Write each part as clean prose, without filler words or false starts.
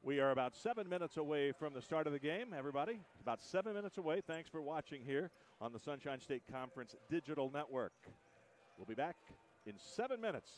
We are about 7 minutes away from the start of the game, everybody. About 7 minutes away. Thanks for watching here on the Sunshine State Conference Digital Network. We'll be back in 7 minutes.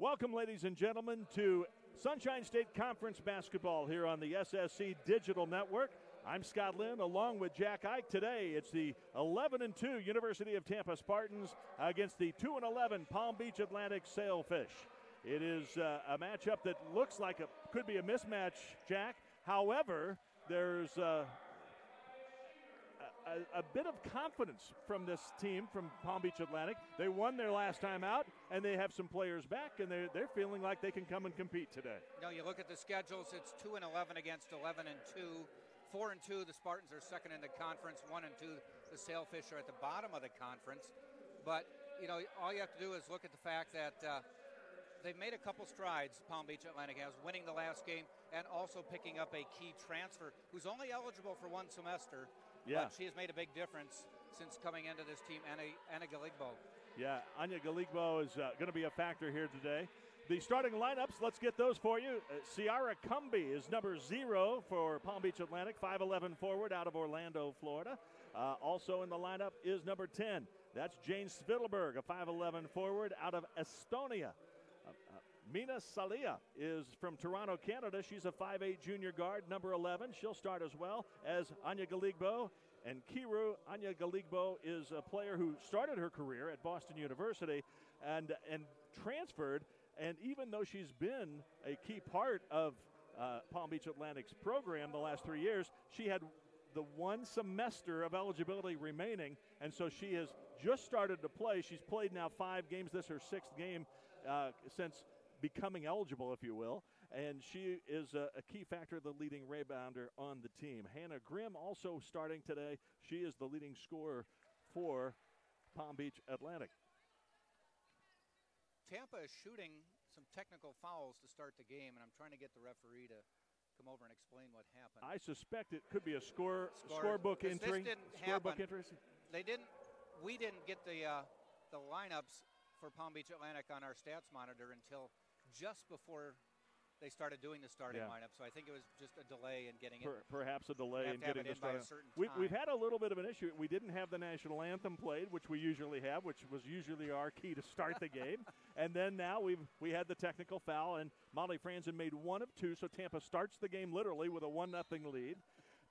Welcome, ladies and gentlemen, to Sunshine State Conference basketball here on the SSC Digital Network. I'm Scott Lynn along with Jack Ike. Today it's the 11-2 University of Tampa Spartans against the 2-11 Palm Beach Atlantic Sailfish. It is a matchup that looks like it could be a mismatch, Jack. However, there's a bit of confidence from this team from Palm Beach Atlantic. They won their last time out, and they have some players back, and they're feeling like they can come and compete today. No, you look at the schedules, it's 2-11 against 11-2. 4-2, the Spartans are second in the conference. 1-2, the Sailfish are at the bottom of the conference. But, you know, all you have to do is look at the fact that they've made a couple strides, Palm Beach Atlantic has, winning the last game and also picking up a key transfer who's only eligible for one semester. Yeah. But she has made a big difference since coming into this team, Anna Galigbo. Yeah, Anya Galigbo is going to be a factor here today. The starting lineups, let's get those for you. Ciara Cumby is number 0 for Palm Beach Atlantic, 5'11" forward out of Orlando, Florida. Also in the lineup is number 10. That's Jane Spittleberg, a 5'11" forward out of Estonia. Mina Salia is from Toronto, Canada. She's a 5'8" junior guard, number 11. She'll start as well as Anya Galigbo. And Kiru Anya Galigbo is a player who started her career at Boston University and transferred. And even though she's been a key part of Palm Beach Atlantic's program the last 3 years, she had the one semester of eligibility remaining. And so she has just started to play. She's played now 5 games. This is her 6th game since becoming eligible, if you will, and she is a key factor, the leading rebounder on the team. Hannah Grimm also starting today. She is the leading scorer for Palm Beach Atlantic. Tampa is shooting some technical fouls to start the game, and I'm trying to get the referee to come over and explain what happened. I suspect it could be a scorebook entry. Scorebook entry. We didn't get the lineups for Palm Beach Atlantic on our stats monitor until just before they started doing the starting lineup. So I think it was just a delay in getting it. Perhaps a delay in getting the starting. We've had a little bit of an issue. We didn't have the national anthem played, which we usually have, which was usually our key to start the game. And then now we had the technical foul, and Molly Franzen made 1 of 2, so Tampa starts the game literally with a 1-0 lead.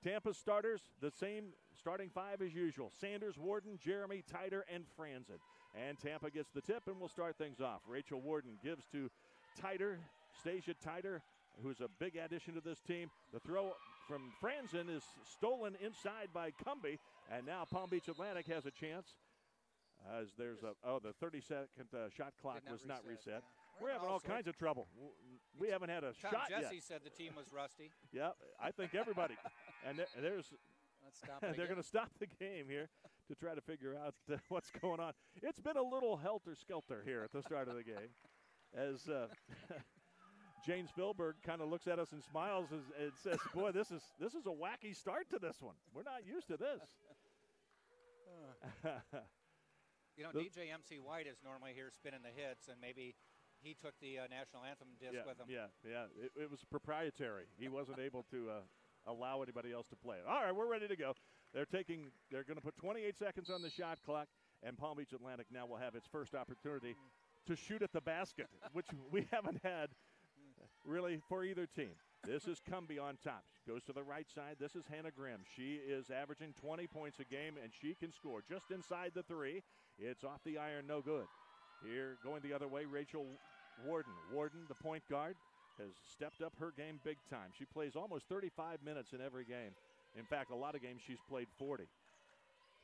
Tampa's starters, the same starting 5 as usual. Sanders, Warden, Jeremy, Titer, and Franzen. And Tampa gets the tip, and we'll start things off. Rachel Warden gives to Titer, Stasia Titer, who's a big addition to this team. The throw from Franzen is stolen inside by Cumby, and now Palm Beach Atlantic has a chance as there's the 30-second shot clock was not reset. Yeah. We're having all kinds of trouble. We haven't had a shot yet. Jesse said the team was rusty. Yeah, I think everybody. And they're going to stop the game here to try to figure out what's going on. It's been a little helter-skelter here at the start of the game as Jane Spielberg kind of looks at us and smiles and says, boy, this is a wacky start to this one. We're not used to this. You know, DJ MC White is normally here spinning the hits, and maybe he took the national anthem disc with him. Yeah. It was proprietary. He wasn't able to allow anybody else to play it. All right, we're ready to go. They're going to put 28 seconds on the shot clock, and Palm Beach Atlantic now will have its first opportunity to shoot at the basket, which we haven't had really for either team. This is Cumby on top. She goes to the right side. This is Hannah Grimm. She is averaging 20 points a game, and she can score just inside the 3. It's off the iron, no good. Here, going the other way, Rachel Warden. Warden, the point guard, has stepped up her game big time. She plays almost 35 minutes in every game. In fact, a lot of games she's played 40.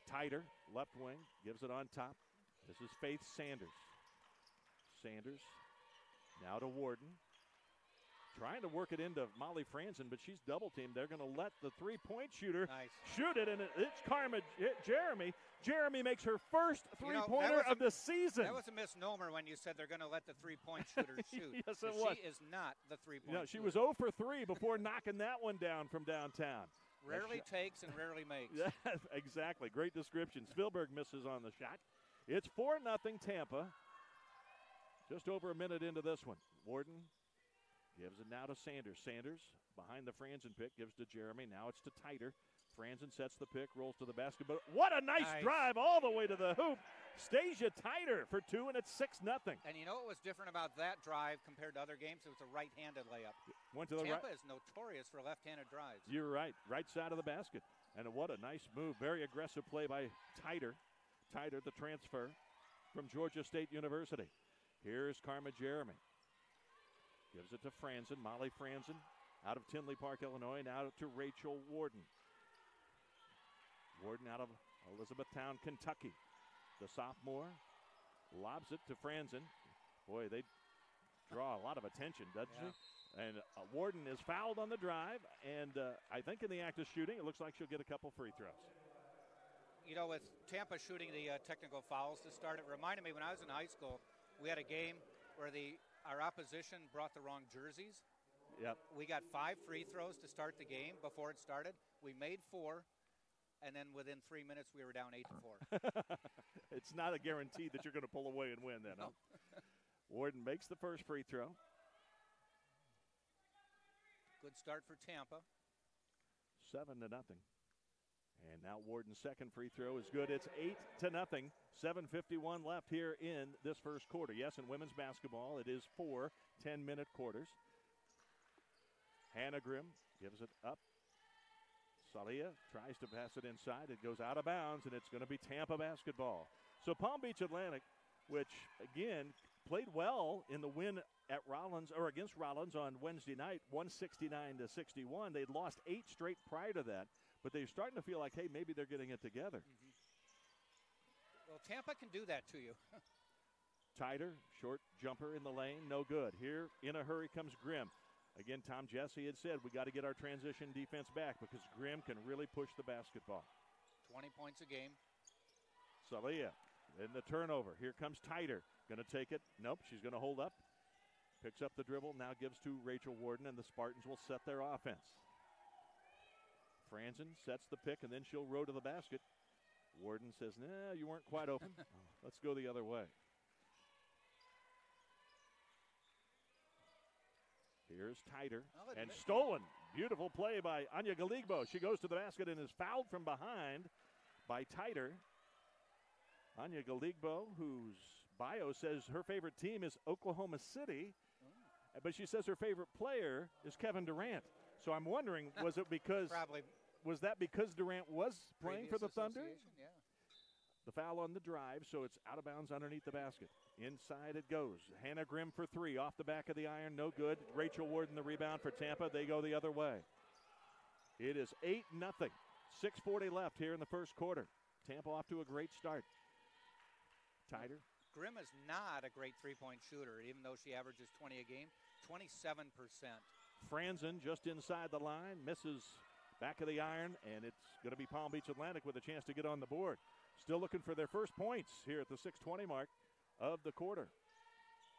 Titer, left wing, gives it on top. This is Faith Sanders. Sanders now to Warden. Trying to work it into Molly Franzen, but she's double-teamed. They're going to let the three-point shooter shoot it, and it's Jeremy. Jeremy makes her first three-pointer of the season. That was a misnomer when you said they're going to let the three-point shooter shoot. Yes, it was. She is not the three-point shooter. She was 0 for 3 before knocking that one down from downtown. Rarely takes and rarely makes. Yeah, exactly. Great description. Spielberg misses on the shot. It's 4-0 Tampa. Just over a minute into this one. Warden gives it now to Sanders. Sanders behind the Franzen pick, gives to Jeremy. Now it's to Titer. Franzen sets the pick, rolls to the basket. But what a nice drive all the way to the hoop. Stasia Tighter for 2, and it's 6-0. And you know what was different about that drive compared to other games? It was a right-handed layup. Went to the Tampa right. is notorious for left-handed drives. You're right. Right side of the basket. And what a nice move. Very aggressive play by Tighter. Tighter, the transfer from Georgia State University. Here's Karma Jeremy. Gives it to Franzen. Molly Franzen out of Tinley Park, Illinois. Now to Rachel Warden. Warden out of Elizabethtown, Kentucky. The sophomore lobs it to Franzen. Boy, they draw a lot of attention, doesn't she? And Warden is fouled on the drive, and I think in the act of shooting, it looks like she'll get a couple free throws. You know, with Tampa shooting the technical fouls to start, it reminded me when I was in high school, we had a game where our opposition brought the wrong jerseys. Yep. We got 5 free throws to start the game before it started. We made 4, and then within 3 minutes, we were down 8-4. It's not a guarantee that you're going to pull away and win then. No. Huh? Warden makes the first free throw. Good start for Tampa. 7-0. And now Warden's second free throw is good. It's 8-0. 7:51 left here in this first quarter. Yes, in women's basketball, it is 4 10-minute quarters. Hannah Grimm gives it up. Salia tries to pass it inside. It goes out of bounds, and it's going to be Tampa basketball. So Palm Beach Atlantic, which, again, played well in the win at Rollins or against Rollins on Wednesday night, 169-61. They'd lost 8 straight prior to that, but they're starting to feel like, hey, maybe they're getting it together. Well, Tampa can do that to you. Tighter, short jumper in the lane, no good. Here, in a hurry comes Grimm. Again, Tom Jesse had said we got to get our transition defense back because Grimm can really push the basketball. 20 points a game. Salia in the turnover. Here comes Tighter. Going to take it. Nope, she's going to hold up. Picks up the dribble, now gives to Rachel Warden, and the Spartans will set their offense. Franzen sets the pick, and then she'll row to the basket. Warden says, nah, you weren't quite open. Let's go the other way. Here's Tighter, and stolen. Beautiful play by Anya Galigbo. She goes to the basket and is fouled from behind by Tighter. Anya Galigbo, whose bio says her favorite team is Oklahoma City, but she says her favorite player is Kevin Durant. So I'm wondering, was it because was that because Durant was playing for the Thunder? Yeah. The foul on the drive, so it's out of bounds underneath the basket. Inside it goes. Hannah Grimm for 3, off the back of the iron, no good. Rachel Warden the rebound for Tampa. They go the other way. It is 8-0. 6:40 left here in the first quarter. Tampa off to a great start. Tighter. Grimm is not a great three-point shooter, even though she averages 20 a game. 27%. Franzen just inside the line, misses back of the iron, and it's going to be Palm Beach Atlantic with a chance to get on the board. Still looking for their first points here at the 6:20 mark of the quarter.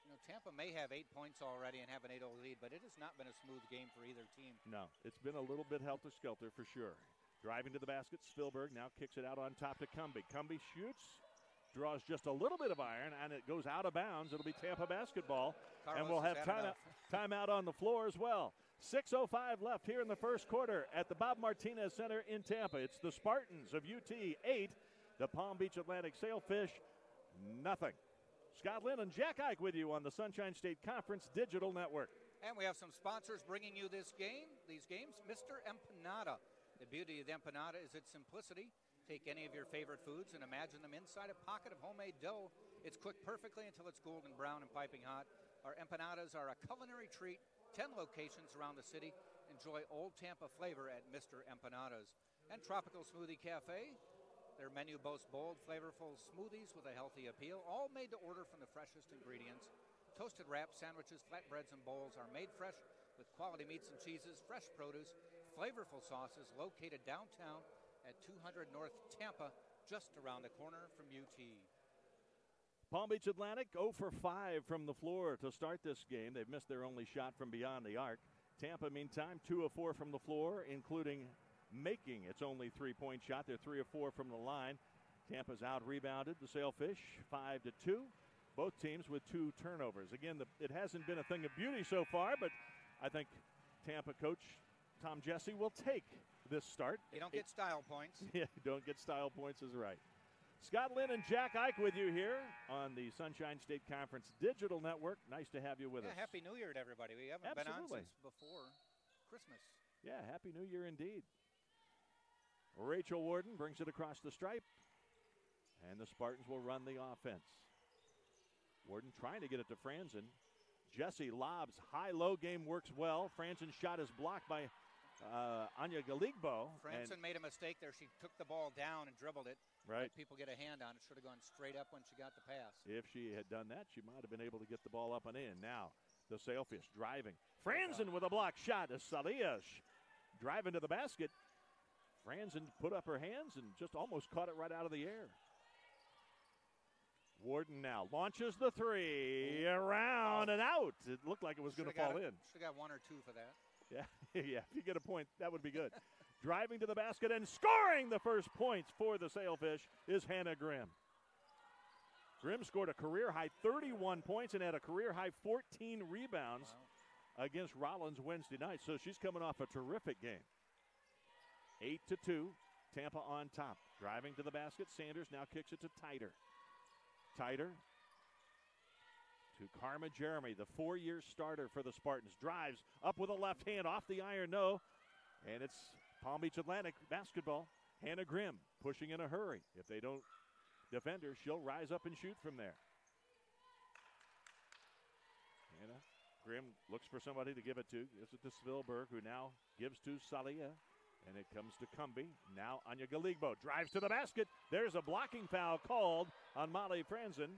You know, Tampa may have 8 points already and have an 8-0 lead, but it has not been a smooth game for either team. No, it's been a little bit helter-skelter for sure. Driving to the basket, Spielberg now kicks it out on top to Cumbie. Cumbie shoots, draws just a little bit of iron, and it goes out of bounds. It'll be Tampa basketball, and we'll have timeout on the floor as well. 6:05 left here in the first quarter at the Bob Martinez Center in Tampa. It's the Spartans of UT 8, the Palm Beach Atlantic Sailfish nothing. Scott Lynn and Jack Ike with you on the Sunshine State Conference Digital Network. And we have some sponsors bringing you these games. Mr. Empanada. The beauty of the empanada is its simplicity. Take any of your favorite foods and imagine them inside a pocket of homemade dough. It's cooked perfectly until it's golden brown and piping hot. Our empanadas are a culinary treat. 10 locations around the city. Enjoy old Tampa flavor at Mr. Empanadas. And Tropical Smoothie Cafe. Their menu boasts bold, flavorful smoothies with a healthy appeal, all made to order from the freshest ingredients. Toasted wraps, sandwiches, flatbreads, and bowls are made fresh with quality meats and cheeses, fresh produce, flavorful sauces, located downtown at 200 North Tampa, just around the corner from UT. Palm Beach Atlantic 0 for 5 from the floor to start this game. They've missed their only shot from beyond the arc. Tampa, meantime, 2 of 4 from the floor, including making its only three-point shot. They're 3 of 4 from the line. Tampa's out-rebounded the Sailfish 5-2. Both teams with 2 turnovers. Again, it hasn't been a thing of beauty so far, but I think Tampa coach Tom Jesse will take this start. You don't get style points. Yeah, you don't get style points is right. Scott Lynn and Jack Ike with you here on the Sunshine State Conference Digital Network. Nice to have you with us. Happy New Year to everybody. We haven't been on since before Christmas. Yeah, Happy New Year indeed. Rachel Warden brings it across the stripe, and the Spartans will run the offense. Warden trying to get it to Franzen. Jesse lobs. High-low game works well. Franzen's shot is blocked by Anya Galigbo. Franzen made a mistake there. She took the ball down and dribbled it. Right. Let people get a hand on it. Should have gone straight up when she got the pass. If she had done that, she might have been able to get the ball up and in. Now, the Sailfish driving. Franzen with a block shot as Salia driving to the basket. Franzen put up her hands and just almost caught it right out of the air. Warden now launches the three, around and out. It looked like it was going to fall in. Should have got 1 or 2 for that. Yeah, yeah. If you get a point, that would be good. Driving to the basket and scoring the first points for the Sailfish is Hannah Grimm. Grimm scored a career-high 31 points and had a career-high 14 rebounds against Rollins Wednesday night. So she's coming off a terrific game. 8-2, Tampa on top. Driving to the basket, Sanders now kicks it to Titer. Titer to Karma Jeremy, the 4-year starter for the Spartans. Drives up with a left hand, off the iron, no. And it's Palm Beach Atlantic basketball. Hannah Grimm pushing in a hurry. If they don't defend her, she'll rise up and shoot from there. Hannah Grimm looks for somebody to give it to. Gives it to Svilberg, who now gives to Salia. And it comes to Cumbie. Now Anya Galigbo drives to the basket. There's a blocking foul called on Molly Franzen.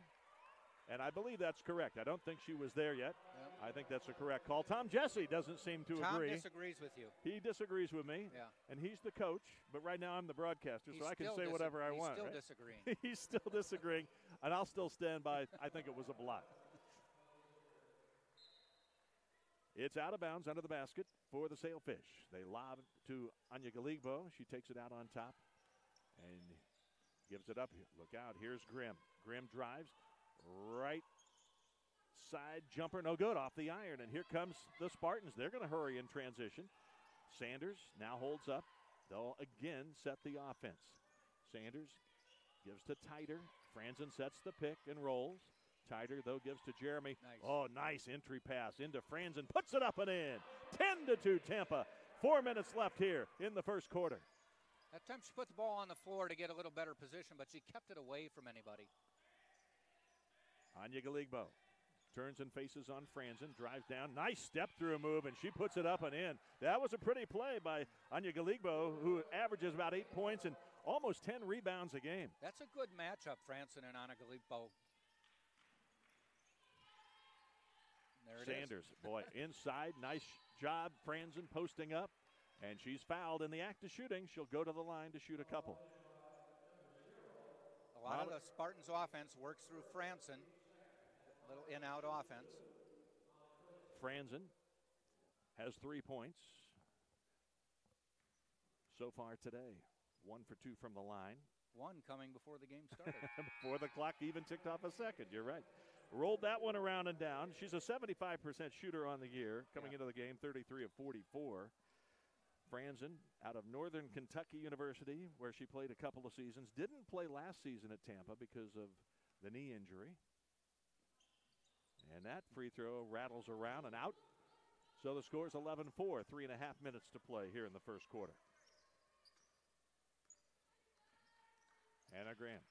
And I believe that's correct. I don't think she was there yet. Yep. I think that's a correct call. Tom Jesse doesn't seem to agree. Tom disagrees with you. He disagrees with me. Yeah. And he's the coach, but right now I'm the broadcaster, so I can say whatever I want. He's still right? disagreeing. He's still disagreeing, and I'll still stand by. I think it was a block. It's out of bounds under the basket for the Sailfish. They lob to Anya Galigbo. She takes it out on top and gives it up. Look out. Here's Grimm. Grimm drives. Right side jumper. No good. Off the iron. And here comes the Spartans. They're going to hurry in transition. Sanders now holds up. They'll again set the offense. Sanders gives to Titer. Franzen sets the pick and rolls. Titer, though, gives to Jeremy. Nice. Oh, nice entry pass into Franzen. Puts it up and in. 10-2 Tampa. 4 minutes left here in the first quarter. That time she put the ball on the floor to get a little better position, but she kept it away from anybody. Anya Galigbo turns and faces on Franzen. Drives down. Nice step-through move, and she puts it up and in. That was a pretty play by Anya Galigbo, who averages about 8 points and almost 10 rebounds a game. That's a good matchup, Franzen and Anya Galigbo. Sanders, boy, inside. Nice job, Franzen posting up. And she's fouled in the act of shooting. She'll go to the line to shoot a couple. A lot of the Spartans' offense works through Franzen. A little in-out offense. Franzen has 3 points so far today. 1 for 2 from the line. 1 coming before the game started. Before the clock even ticked off a second. You're right. Rolled that one around and down. She's a 75% shooter on the year, coming into the game 33 of 44. Franzen out of Northern Kentucky University, where she played a couple of seasons. Didn't play last season at Tampa because of the knee injury. And that free throw rattles around and out. So the score is 11-4, 3.5 minutes to play here in the first quarter. Hannah Graham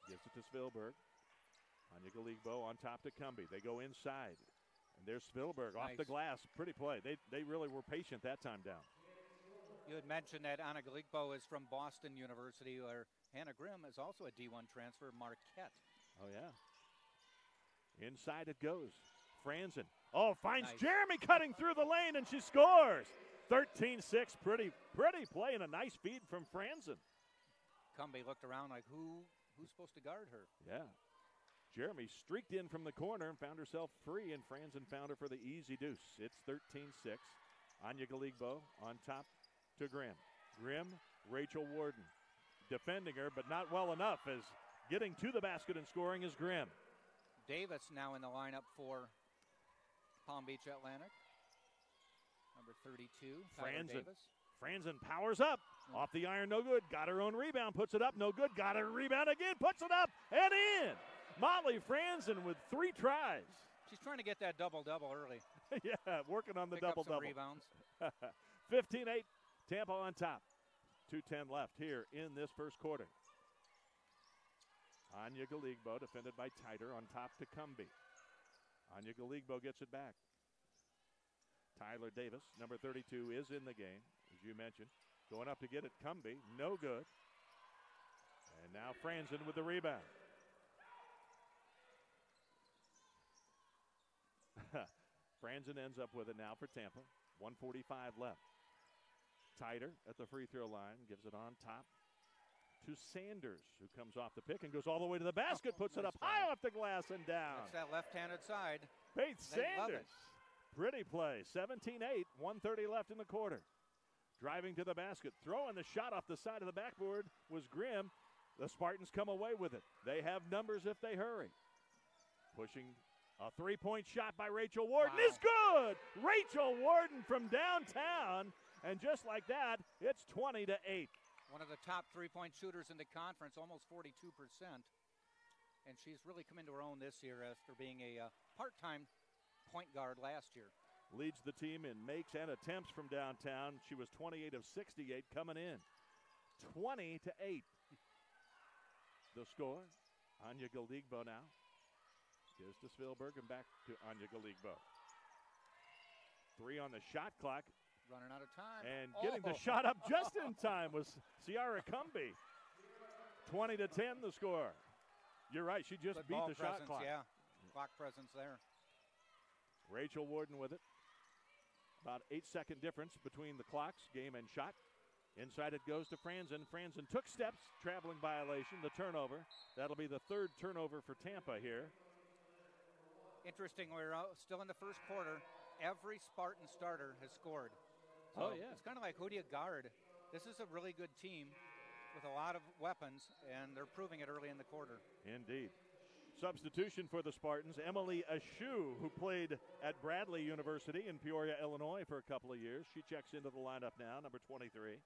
gives it to Svilberg. Anya Galigbo on top to Cumbie. They go inside. And there's Svilberg off the glass. Pretty play. They really were patient that time down. You had mentioned that Anya Galigbo is from Boston University, where Hannah Grimm is also a D1 transfer, Marquette. Oh, yeah. Inside it goes. Franzen. Oh, finds Jeremy cutting through the lane, and she scores. 13-6. Pretty play and a nice feed from Franzen. Cumbie looked around like, who's supposed to guard her? Yeah. Jeremy streaked in from the corner and found herself free, and Franzen found her for the easy deuce. It's 13-6. Anya Galigbo on top to Grimm. Grimm, Rachel Warden defending her, but not well enough, as getting to the basket and scoring is Grimm. Davis now in the lineup for Palm Beach Atlantic. Number 32, Tyler Davis. Franzen powers up. Off the iron, no good. Got her own rebound, puts it up, no good. Got her rebound again, puts it up, and in. Molly Franzen with 3 tries. She's trying to get that double-double early. Yeah, working on the Pick up some double-double. rebounds. 15-8, Tampa on top. 2:10 left here in this first quarter. Anya Galigbo defended by Titer on top to Cumbie. Anya Galigbo gets it back. Tyler Davis, number 32, is in the game, as you mentioned. Going up to get it, Cumbie, no good. And now Franzen with the rebound. Franzen ends up with it now for Tampa. 1:45 left. Titer at the free throw line, gives it on top to Sanders, who comes off the pick and goes all the way to the basket, puts it up high off the glass and down. That's that left-handed side. Faith Sanders. Pretty play. 17-8, 1:30 left in the quarter. Driving to the basket, throwing the shot off the side of the backboard was Grimm. The Spartans come away with it. They have numbers if they hurry. Pushing a three-point shot by Rachel Warden is good. Rachel Warden from downtown, and just like that, it's 20-8. One of the top three-point shooters in the conference, almost 42%. And she's really come into her own this year after being a part-time point guard last year. Leads the team in makes and attempts from downtown. She was 28 of 68 coming in. 20-8. The score, Anya Galigbo now. Gives to Svilberg and back to Anya Galigbo. 3 on the shot clock. Running out of time. And getting the shot up just in time was Ciara Cumbie. 20-10 the score. You're right, she just beat the shot clock. Yeah, clock presence there. Rachel Warden with it. About 8-second difference between the clocks, game and shot. Inside it goes to Franzen. Franzen took steps, traveling violation, the turnover. That'll be the 3rd turnover for Tampa here. Interesting, we're still in the first quarter. Every Spartan starter has scored. So it's kind of like, who do you guard? This is a really good team with a lot of weapons, and they're proving it early in the quarter. Indeed. Substitution for the Spartans, Emily Ashu, who played at Bradley University in Peoria, Illinois for a couple of years. She checks into the lineup now, number 23,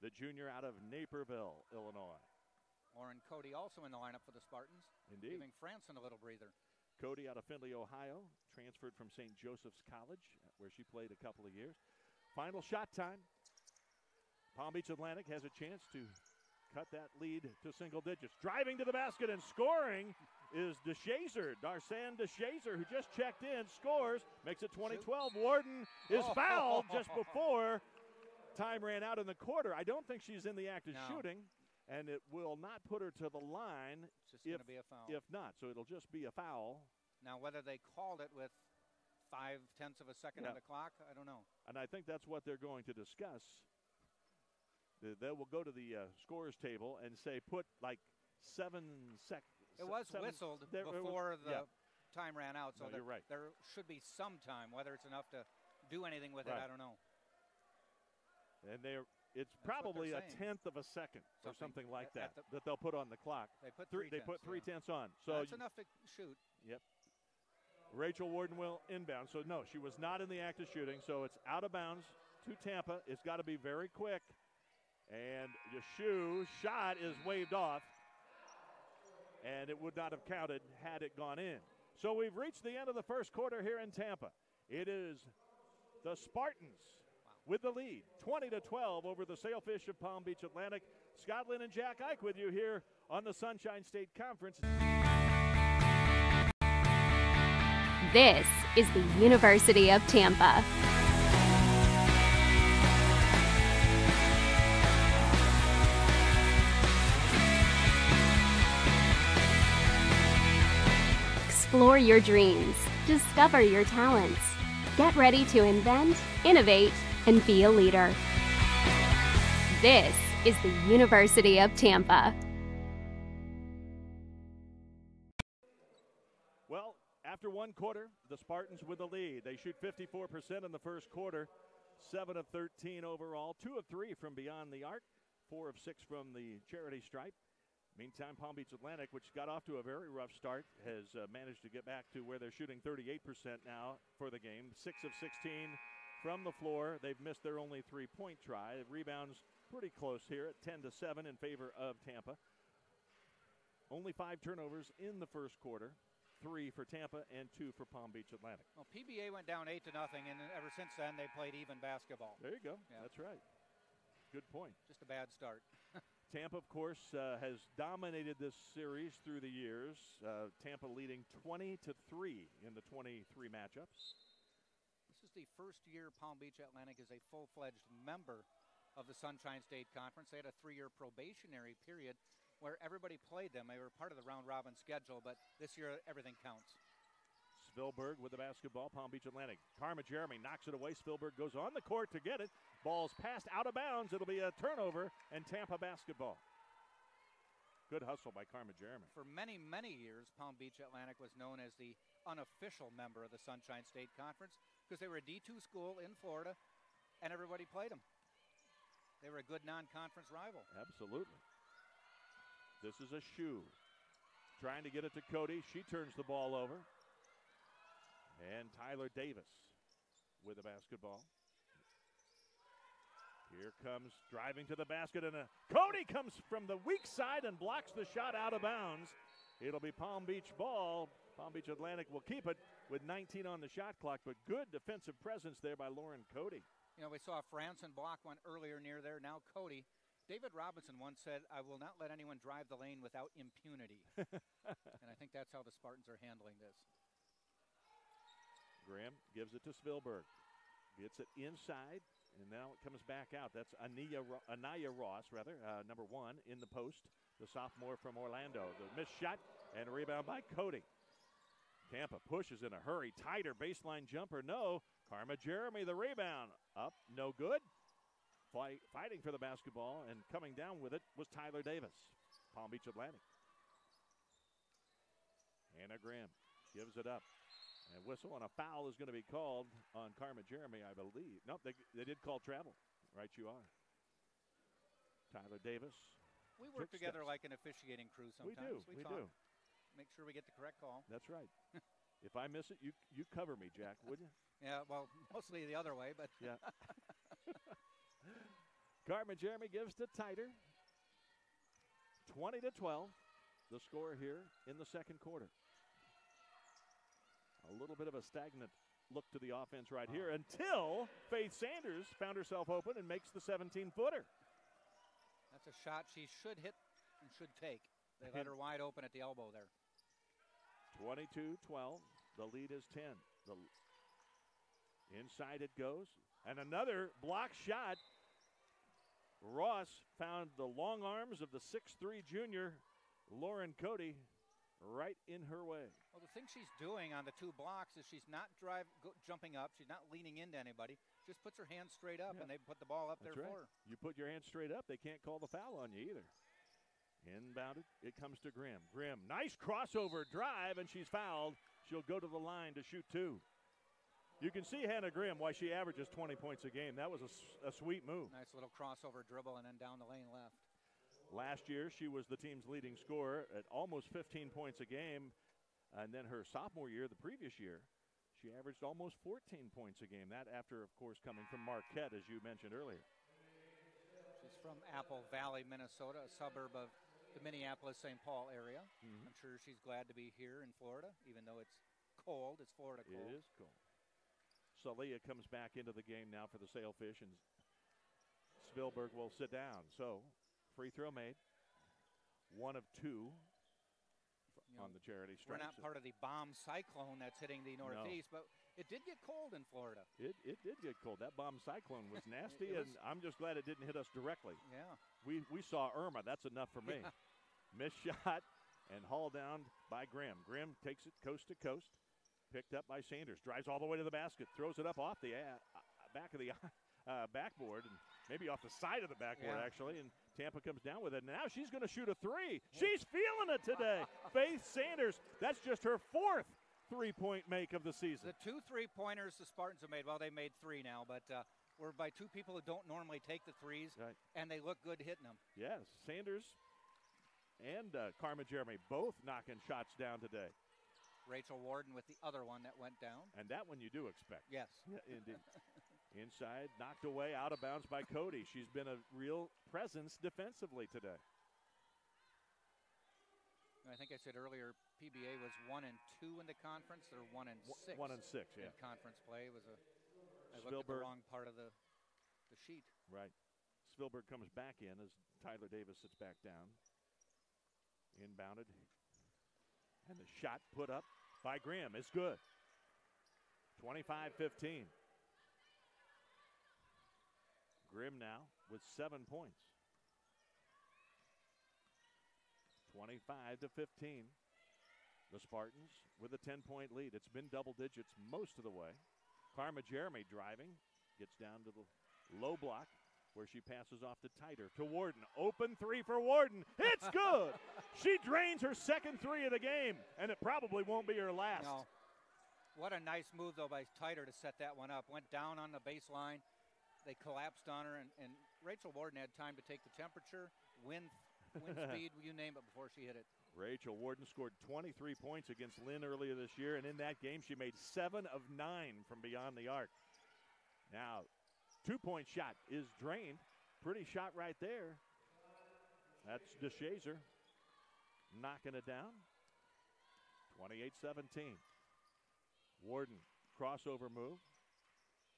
the junior out of Naperville, Illinois. Lauren Cody also in the lineup for the Spartans. Indeed. Giving Franzen a little breather. Cody out of Findlay, Ohio, transferred from St. Joseph's College, where she played a couple of years. Final shot time. Palm Beach Atlantic has a chance to cut that lead to single digits. Driving to the basket and scoring is DeShazer, Darsan DeShazer, who just checked in, scores, makes it 20-12. Warden is fouled just before time ran out in the quarter. I don't think she's in the act of shooting, and it will not put her to the line. It's just going to be a foul. If not, so it'll just be a foul. Now, whether they called it with 0.5 of a second on the clock, I don't know. And I think that's what they're going to discuss. They will go to the scores table and say put like 7 seconds. It was whistled before the time ran out, so you're right. There should be some time. Whether it's enough to do anything with it, I don't know. And it's probably a 1/10 of a second or something like that they'll put on the clock. They put They put 3/10 on. So that's enough to shoot. Yep. Rachel Warden will inbound. So no, she was not in the act of shooting. So it's out of bounds to Tampa. It's got to be very quick. And Yeshu's shot is waved off. And it would not have counted had it gone in. So we've reached the end of the first quarter here in Tampa. It is the Spartans with the lead, 20-12 over the Sailfish of Palm Beach Atlantic. Scott Lynn and Jack Ike with you here on the Sunshine State Conference. This is the University of Tampa. Explore your dreams. Discover your talents. Get ready to invent, innovate, and be a leader. This is the University of Tampa. Well, after one quarter, the Spartans with the lead. They shoot 54% in the first quarter, 7 of 13 overall, 2 of 3 from beyond the arc, 4 of 6 from the charity stripe. Meantime, Palm Beach Atlantic, which got off to a very rough start, has managed to get back to where they're shooting 38% now for the game. 6 of 16 from the floor. They've missed their only three-point try. The rebounds pretty close here at 10-7 in favor of Tampa. Only 5 turnovers in the first quarter. 3 for Tampa and 2 for Palm Beach Atlantic. Well, PBA went down 8-0, and ever since then they played even basketball. There you go. Yeah. That's right. Good point. Just a bad start. Tampa, of course, has dominated this series through the years. Tampa leading 20-3 in the 23 matchups. This is the first year Palm Beach Atlantic is a full-fledged member of the Sunshine State Conference. They had a 3-year probationary period where everybody played them. They were part of the round-robin schedule, but this year everything counts. Spilberg with the basketball, Palm Beach Atlantic. Karma Jeremy knocks it away. Spilberg goes on the court to get it. Ball's passed out of bounds. It'll be a turnover and Tampa basketball. Good hustle by Karma Jeremy. For many, many years, Palm Beach Atlantic was known as the unofficial member of the Sunshine State Conference because they were a D2 school in Florida and everybody played them. They were a good non-conference rival. Absolutely. This is a shoe. Trying to get it to Cody. She turns the ball over. And Tyler Davis with the basketball. Here comes driving to the basket, and Cody comes from the weak side and blocks the shot out of bounds. It'll be Palm Beach ball. Palm Beach Atlantic will keep it with 19 on the shot clock, but good defensive presence there by Lauren Cody. You know, we saw Franson block one earlier near there. Now Cody. David Robinson once said, "I will not let anyone drive the lane without impunity." And I think that's how the Spartans are handling this. Graham gives it to Spilberg. Gets it inside, and now it comes back out. That's Anaya Ross, number 1 in the post, the sophomore from Orlando. The missed shot and a rebound by Cody. Tampa pushes in a hurry. Tighter baseline jumper, no. Karma Jeremy, the rebound. Up, no good. Fighting for the basketball and coming down with it was Tyler Davis, Palm Beach Atlantic. Anna Graham gives it up. And whistle on a foul is going to be called on Karma Jeremy, I believe. Nope, they did call travel. Right you are. Tyler Davis. We work together like an officiating crew sometimes. We do. Make sure we get the correct call. That's right. If I miss it, you cover me, Jack, would you? Yeah, well, mostly the other way, but. Yeah. Karma Jeremy gives to Tighter. 20-12, the score here in the second quarter. A little bit of a stagnant look to the offense right here until Faith Sanders found herself open and makes the 17-footer. That's a shot she should hit and should take. They let her wide open at the elbow there. 22-12. The lead is 10. Inside it goes. And another block shot. Ross found the long arms of the 6'3 junior, Lauren Cody, right in her way. Well, the thing she's doing on the 2 blocks is she's not jumping up. She's not leaning into anybody. Just puts her hands straight up, and they put the ball up there for her. You put your hands straight up, they can't call the foul on you either. Inbounded, it comes to Grimm. Grimm, nice crossover drive, and she's fouled. She'll go to the line to shoot 2. You can see Hannah Grimm why she averages 20 points a game. That was a sweet move. Nice little crossover dribble and then down the lane left. Last year, she was the team's leading scorer at almost 15 points a game. And then her sophomore year, the previous year, she averaged almost 14 points a game. That after, of course, coming from Marquette, as you mentioned earlier. She's from Apple Valley, Minnesota, a suburb of the Minneapolis-St. Paul area. I'm sure she's glad to be here in Florida, even though it's cold. It's Florida cold. It is cold. Salia comes back into the game now for the Sailfish, and Spilberg will sit down. So, free throw made. 1 of 2 on the charity strike. We're not part of the bomb cyclone that's hitting the Northeast, but it did get cold in Florida. It did get cold. That bomb cyclone was nasty, and I'm just glad it didn't hit us directly. Yeah. We saw Irma. That's enough for me. Yeah. Missed shot and hauled down by Grimm. Grimm takes it coast to coast. Picked up by Sanders. Drives all the way to the basket. Throws it up off the back of the backboard, and maybe off the side of the backboard, actually. And Tampa comes down with it. Now she's going to shoot a 3. She's feeling it today. Faith Sanders, that's just her 4th three-point make of the season. The 2 3-pointers the Spartans have made, well, they made 3 now, but we're by 2 people who don't normally take the 3s, and they look good hitting them. Yes, Sanders and Karma Jeremy both knocking shots down today. Rachel Warden with the other one that went down. And that one you do expect. Yes. Yeah, indeed. Inside, knocked away, out of bounds by Cody. She's been a real presence defensively today. I think I said earlier, PBA was 1-2 in the conference. They're 1-6. 1-6, yeah. In conference play. It was I looked at the wrong part of the sheet. Right. Svilberg comes back in as Tyler Davis sits back down. Inbounded. And the shot put up by Grimm is good. 25-15. Grimm now with 7 points. 25-15. The Spartans with a 10-point lead. It's been double digits most of the way. Karma Jeremy driving. Gets down to the low block where she passes off to Titer. To Warden. Open three for Warden. It's good. She drains her second three of the game, and it probably won't be her last. No. What a nice move, though, by Titer to set that one up. Went down on the baseline. They collapsed on her, and Rachel Warden had time to take the temperature, wind speed, you name it, before she hit it. Rachel Warden scored 23 points against Lynn earlier this year, and in that game she made 7 of 9 from beyond the arc. Now, 2-point shot is drained. Pretty shot right there. That's DeShazer knocking it down. 28-17. Warden, crossover move.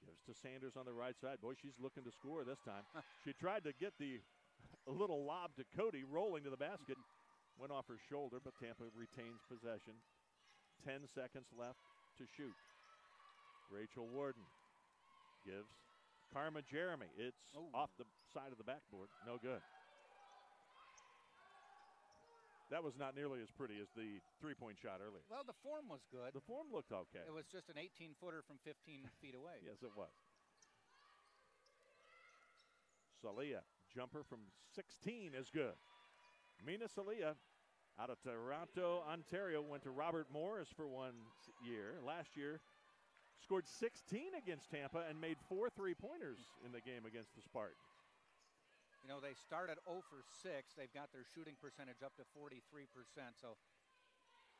Gives to Sanders on the right side. Boy, she's looking to score this time. She tried to get a little lob to Cody, rolling to the basket. Went off her shoulder, but Tampa retains possession. 10 seconds left to shoot. Rachel Warden gives Karma Jeremy. It's off the side of the backboard. No good. That was not nearly as pretty as the three-point shot earlier. Well, the form was good. The form looked okay. It was just an 18-footer from 15 feet away. Yes, it was. Salia, jumper from 16 is good. Mina Salia, out of Toronto, Ontario, went to Robert Morris for 1 year. Last year, scored 16 against Tampa and made 4 3-pointers in the game against the Spartans. You know, they started 0 for 6. They've got their shooting percentage up to 43%. So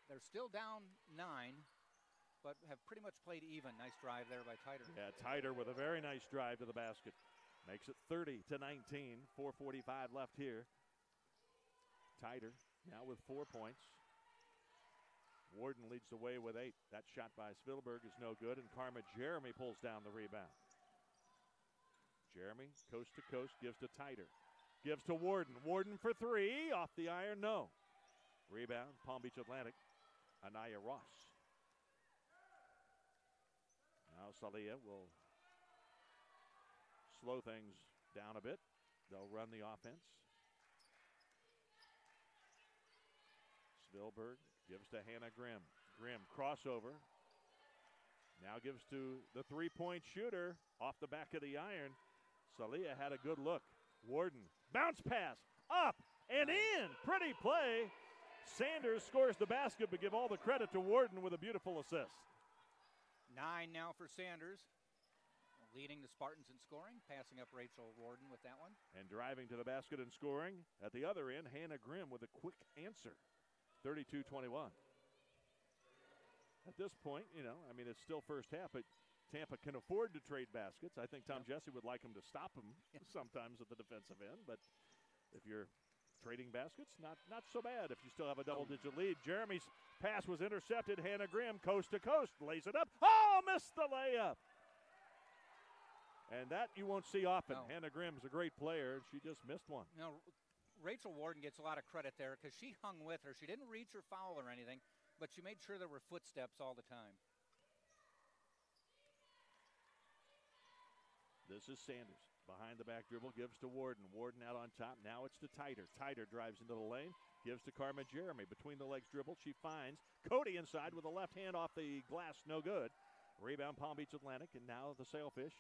they're still down 9, but have pretty much played even. Nice drive there by Titer. Yeah, Titer with a very nice drive to the basket. Makes it 30-19. 4:45 left here. Titer now with 4 points. Warden leads the way with 8. That shot by Svilberg is no good, and Karma Jeremy pulls down the rebound. Jeremy, coast to coast, gives to Titer. Gives to Warden. Warden for 3. Off the iron, no. Rebound, Palm Beach Atlantic. Anaya Ross. Now Salia will slow things down a bit. They'll run the offense. Svilberg gives to Hannah Grimm. Grimm, crossover. Now gives to the three-point shooter off the back of the iron. Salia had a good look. Warden, bounce pass, up and in. Pretty play. Sanders scores the basket, but give all the credit to Warden with a beautiful assist. 9 now for Sanders, leading the Spartans in scoring, passing up Rachel Warden with that one. And driving to the basket and scoring. At the other end, Hannah Grimm with a quick answer. 32-21. At this point, you know, I mean, it's still first half, but Tampa can afford to trade baskets. I think Tom Jesse would like him to stop him sometimes at the defensive end, but if you're trading baskets, not so bad if you still have a double-digit lead. Jeremy's pass was intercepted. Hannah Grimm, coast to coast, lays it up. Oh, missed the layup. And that you won't see often. No. Hannah Grimm's a great player, and she just missed one. You know, Rachel Warden gets a lot of credit there because she hung with her. She didn't reach or foul or anything, but she made sure there were footsteps all the time. This is Sanders. Behind the back dribble, gives to Warden. Warden out on top. Now it's to Titer. Titer drives into the lane, gives to Karma Jeremy. Between the legs dribble, she finds Cody inside with a left hand off the glass. No good. Rebound Palm Beach Atlantic, and now the Sailfish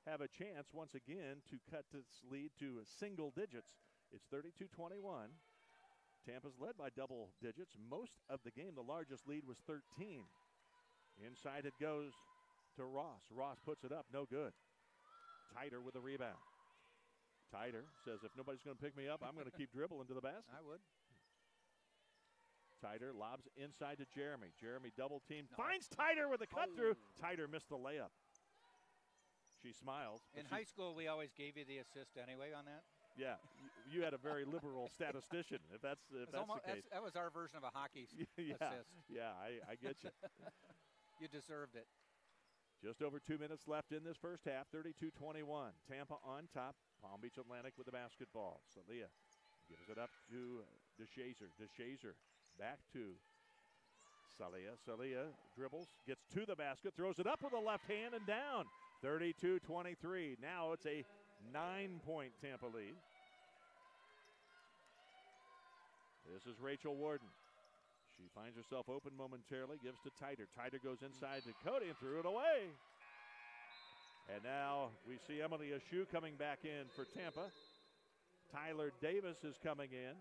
have a chance once again to cut this lead to single digits. It's 32-21. Tampa's led by double digits. Most of the game, the largest lead was 13. Inside it goes to Ross. Ross puts it up. No good. Titer with a rebound. Titer says, if nobody's going to pick me up, I'm going to keep dribbling to the basket. I would. Titer lobs inside to Jeremy. Jeremy double team. Finds Titer with a cut through. Titer missed the layup. she smiles. In high school, we always gave you the assist anyway on that. Yeah, you had a very liberal statistician, if that's the case. That was our version of a hockey assist. Yeah, I get you. You deserved it. Just over 2 minutes left in this first half, 32-21. Tampa on top, Palm Beach Atlantic with the basketball. Salia gives it up to DeShazer. DeShazer back to Salia. Salia dribbles, gets to the basket, throws it up with the left hand and down. 32-23. Now it's a 9-point Tampa lead. This is Rachel Warden. She finds herself open momentarily, gives to Titer. Titer goes inside to Cody and threw it away. And now we see Emily Ashu coming back in for Tampa. Tyler Davis is coming in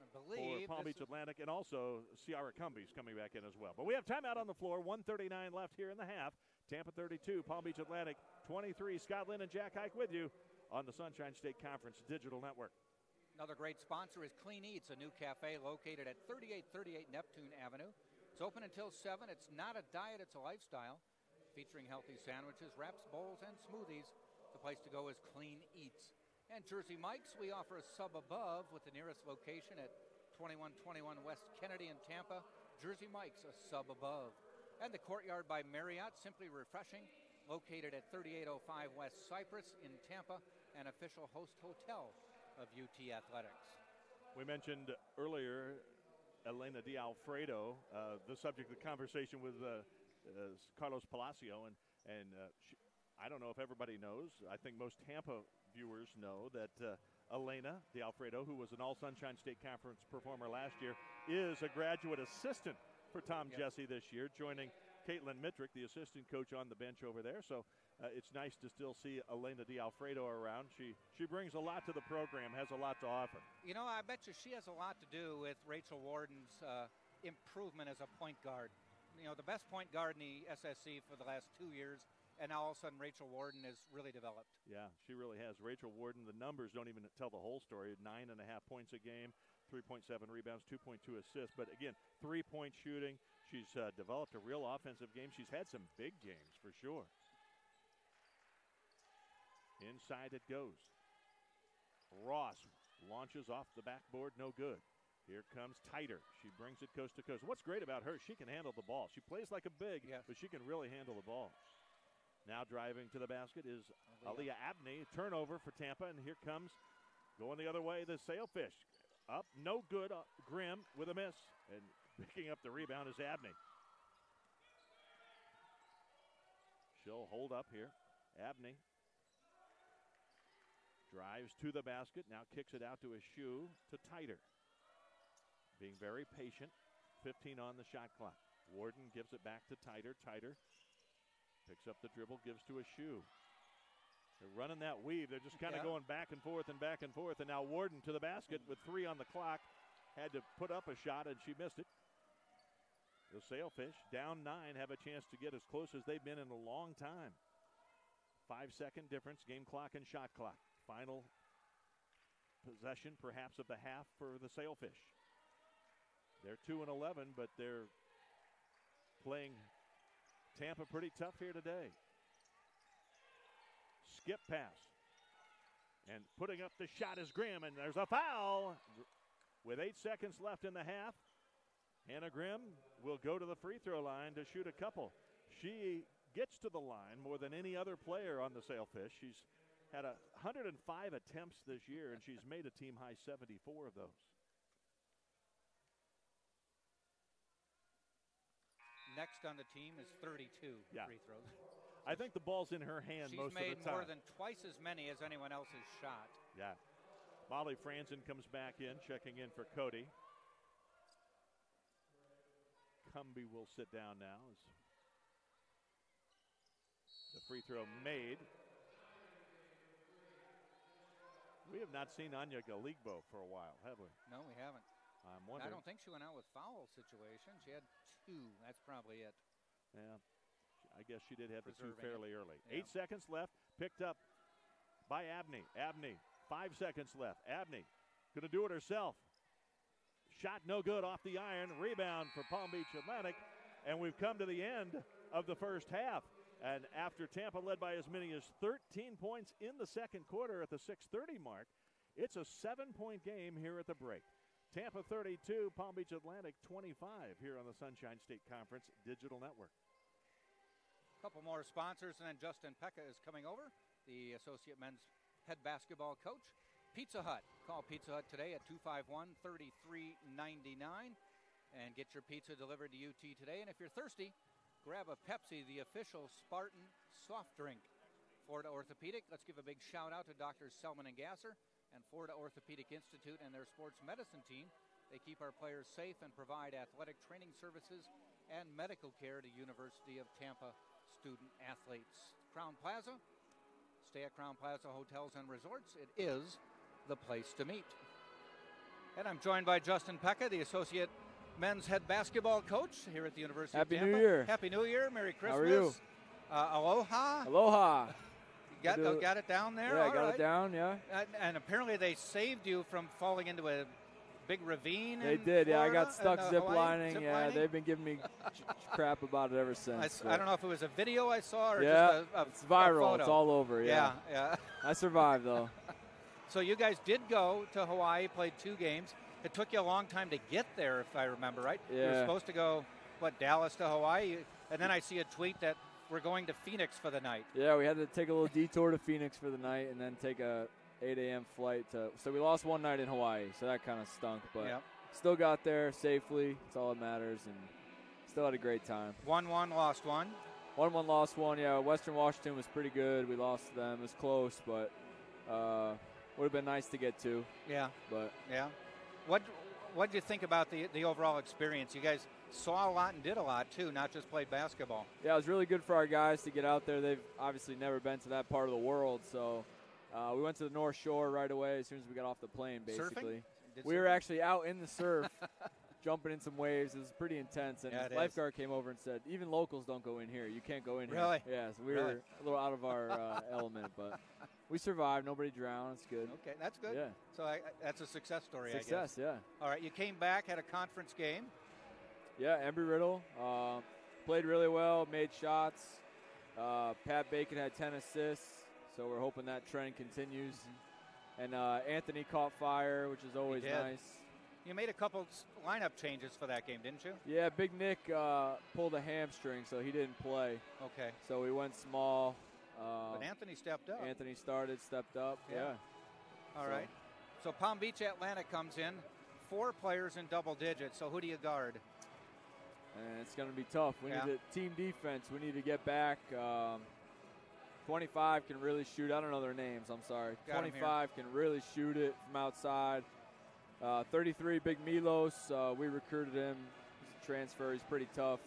for Palm Beach Atlantic, and also Ciara Cumbie is coming back in as well. But we have timeout on the floor, 1:39 left here in the half. Tampa 32, Palm Beach Atlantic 23. Scott Lynn and Jack Hike with you on the Sunshine State Conference Digital Network. Another great sponsor is Clean Eats, a new cafe located at 3838 Neptune Avenue. It's open until 7. It's not a diet, it's a lifestyle. Featuring healthy sandwiches, wraps, bowls, and smoothies. The place to go is Clean Eats. And Jersey Mike's, we offer a sub above with the nearest location at 2121 West Kennedy in Tampa. Jersey Mike's, a sub above. And the Courtyard by Marriott, simply refreshing, located at 3805 West Cypress in Tampa, an official host hotel of UT Athletics. We mentioned earlier Elena D'Alfredo, the subject of the conversation with Carlos Palacio, and I don't know if everybody knows. I think most Tampa viewers know that Elena D'Alfredo, who was an All-Sunshine State Conference performer last year, is a graduate assistant for Tom Jesse this year, joining Caitlin Mitrick, the assistant coach, on the bench over there. So it's nice to still see Elena D'Alfredo around. She brings a lot to the program, has a lot to offer. You know, I bet you she has a lot to do with Rachel Warden's improvement as a point guard. You know, the best point guard in the SSC for the last 2 years, and now all of a sudden Rachel Warden has really developed. Yeah, she really has. Rachel Warden, the numbers don't even tell the whole story. 9.5 points a game, 3.7 rebounds, 2.2 assists. But again, 3-point shooting. She's developed a real offensive game. She's had some big games for sure. Inside it goes. Ross launches off the backboard, no good. Here comes Titer. She brings it coast to coast. What's great about her, she can handle the ball. She plays like a big, but she can really handle the ball. Now driving to the basket is Aaliyah Abney. Turnover for Tampa, and here comes, going the other way, the Sailfish. Up, no good. Grimm with a miss, and picking up the rebound is Abney. She'll hold up here. Abney drives to the basket, now kicks it out to a shoe to Titer. Being very patient, 15 on the shot clock. Warden gives it back to Titer. Titer picks up the dribble, gives to a shoe. They're running that weave. They're just kind of going back and forth and back and forth. And now Warden to the basket with 3 on the clock. Had to put up a shot, and she missed it. The Sailfish, down 9, have a chance to get as close as they've been in a long time. 5-second difference, game clock and shot clock. Final possession, perhaps, of the half for the Sailfish. They're 2-11, but they're playing Tampa pretty tough here today. Skip pass. And putting up the shot is Grimm, and there's a foul. With 8 seconds left in the half, Hannah Grimm will go to the free throw line to shoot a couple. She gets to the line more than any other player on the Sailfish. She's had 105 attempts this year, and she's made a team-high 74 of those. Next on the team is 32 free throws. I think the ball's in her hand most of the time. She's made more than twice as many as anyone else has shot. Yeah. Molly Franzen comes back in, checking in for Cody. Cumbie will sit down now as the free throw made. We have not seen Anya Galigbo for a while, have we? No, we haven't. I'm wondering. I don't think she went out with foul situation. She had 2. That's probably it. Yeah, I guess she did have the 2 Preserving fairly early. Yeah. 8 seconds left. Picked up by Abney. Abney, 5 seconds left. Abney going to do it herself. Shot no good off the iron. Rebound for Palm Beach Atlantic. And we've come to the end of the first half. And after Tampa led by as many as 13 points in the second quarter at the 6:30 mark, it's a 7-point game here at the break. Tampa 32, Palm Beach Atlantic 25 here on the Sunshine State Conference Digital Network. A couple more sponsors, and then Justin Pekka is coming over, the associate men's head basketball coach. Pizza Hut. Call Pizza Hut today at 251-3399 and get your pizza delivered to UT today. And if you're thirsty, grab a Pepsi, the official Spartan soft drink. Florida Orthopedic, let's give a big shout out to Drs. Selman and Gasser and Florida Orthopedic Institute and their sports medicine team. They keep our players safe and provide athletic training services and medical care to University of Tampa student athletes. Crown Plaza, stay at Crown Plaza Hotels and Resorts. It is the place to meet. And I'm joined by Justin Pekka, the associate men's head basketball coach here at the University of Tampa. Happy New Year. Happy New Year. Merry Christmas. How are you? Aloha. Aloha. Got it down there? Yeah, all got right. it down, yeah. And apparently they saved you from falling into a big ravine. They in did, yeah. I Florida got stuck and, zip Hawaii, lining. zip Yeah, lining? they've been giving me crap about it ever since. I don't know if it was a video I saw or yeah, just it's viral. a photo. It's all over, yeah. Yeah. I survived, though. So you guys did go to Hawaii, played 2 games. It took you a long time to get there, if I remember right. Yeah. You were supposed to go, Dallas to Hawaii? And then I see a tweet that we're going to Phoenix for the night. Yeah, we had to take a little detour to Phoenix for the night and then take a 8 a.m. flight. So we lost one night in Hawaii, so that kind of stunk. But still got there safely. That's all that matters, and still had a great time. 1-1, lost 1. 1-1, lost 1. Yeah, Western Washington was pretty good. We lost to them. It was close, but would have been nice to get to. Yeah. But yeah. What do you think about the overall experience? You guys saw a lot and did a lot, too, not just played basketball. Yeah, it was really good for our guys to get out there. They've obviously never been to that part of the world, so we went to the North Shore right away as soon as we got off the plane, basically. We were actually out in the surf, jumping in some waves. It was pretty intense, and the lifeguard came over and said, even locals don't go in here. You can't go in here. Really? Yeah, so we were a little out of our element, but we survived. Nobody drowned. It's good. Okay, that's good. Yeah. So that's a success story, I guess. Success, yeah. All right, you came back, had a conference game. Yeah, Embry-Riddle played really well, made shots. Pat Bacon had 10 assists, so we're hoping that trend continues. And Anthony caught fire, which is always nice. You made a couple lineup changes for that game, didn't you? Yeah, Big Nick pulled a hamstring, so he didn't play. Okay. So we went small. But Anthony stepped up. Anthony stepped up, yeah. All right. So Palm Beach Atlantic comes in, 4 players in double digits. So who do you guard? And it's going to be tough. We need a team defense. We need to get back. 25 can really shoot. I don't know their names. I'm sorry. 25 can really shoot it from outside. 33, Big Milos. We recruited him. He's a transfer. He's pretty tough.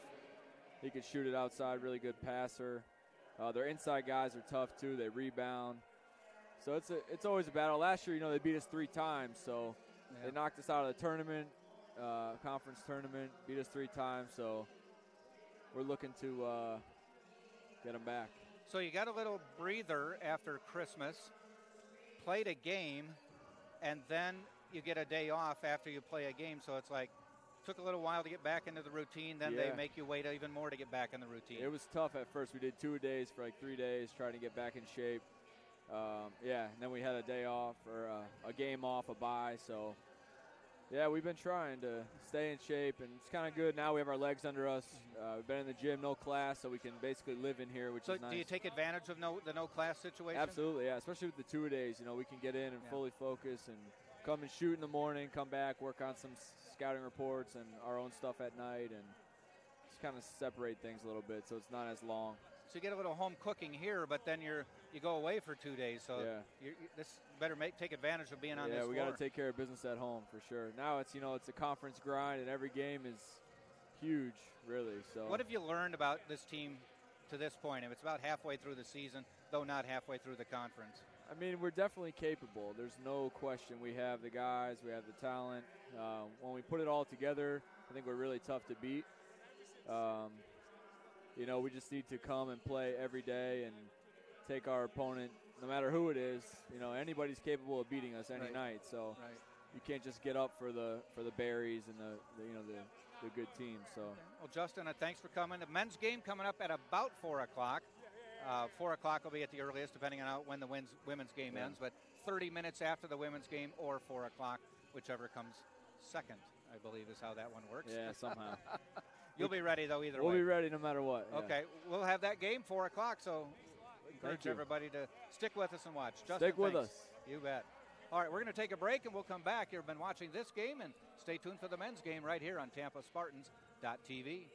He can shoot it outside. Really good passer. Their inside guys are tough too. They rebound. So it's always a battle. Last year, they beat us 3 times. So they knocked us out of the tournament. Conference tournament, beat us 3 times, so we're looking to get them back. So you got a little breather after Christmas, played a game, and then you get a day off after you play a game, so it's like took a little while to get back into the routine, then they make you wait even more to get back in the routine. It was tough at first. We did 2 days for like 3 days trying to get back in shape. And then we had a day off or a game off, a bye, so yeah, we've been trying to stay in shape, and it's kind of good. Now we have our legs under us. We've been in the gym, no class, so we can basically live in here, which is nice. So do you take advantage of the no class situation? Absolutely, yeah, especially with the 2 days. We can get in and fully focus and come and shoot in the morning, come back, work on some scouting reports and our own stuff at night, and just kind of separate things a little bit so it's not as long. So you get a little home cooking here, but then you go away for 2 days. So this better take advantage of being on this floor. Yeah, we got to take care of business at home for sure. Now it's it's a conference grind, and every game is huge, really. So what have you learned about this team to this point? It's about halfway through the season, though not halfway through the conference. I mean, we're definitely capable. There's no question. We have the guys, we have the talent. When we put it all together, I think we're really tough to beat. We just need to come and play every day and take our opponent, no matter who it is. Anybody's capable of beating us any night. So you can't just get up for the berries and the good teams. So well, Justin, thanks for coming. The men's game coming up at about 4 o'clock. 4 o'clock will be at the earliest, depending on when the women's game ends, but 30 minutes after the women's game or 4 o'clock, whichever comes second, I believe is how that one works. Yeah, somehow. You'll be ready, though, either way. We'll be ready no matter what. Okay, we'll have that game 4 o'clock, so encourage everybody to stick with us and watch. Justin, stick with us. You bet. All right, we're going to take a break, and we'll come back. You've been watching this game, and stay tuned for the men's game right here on TampaSpartans.tv.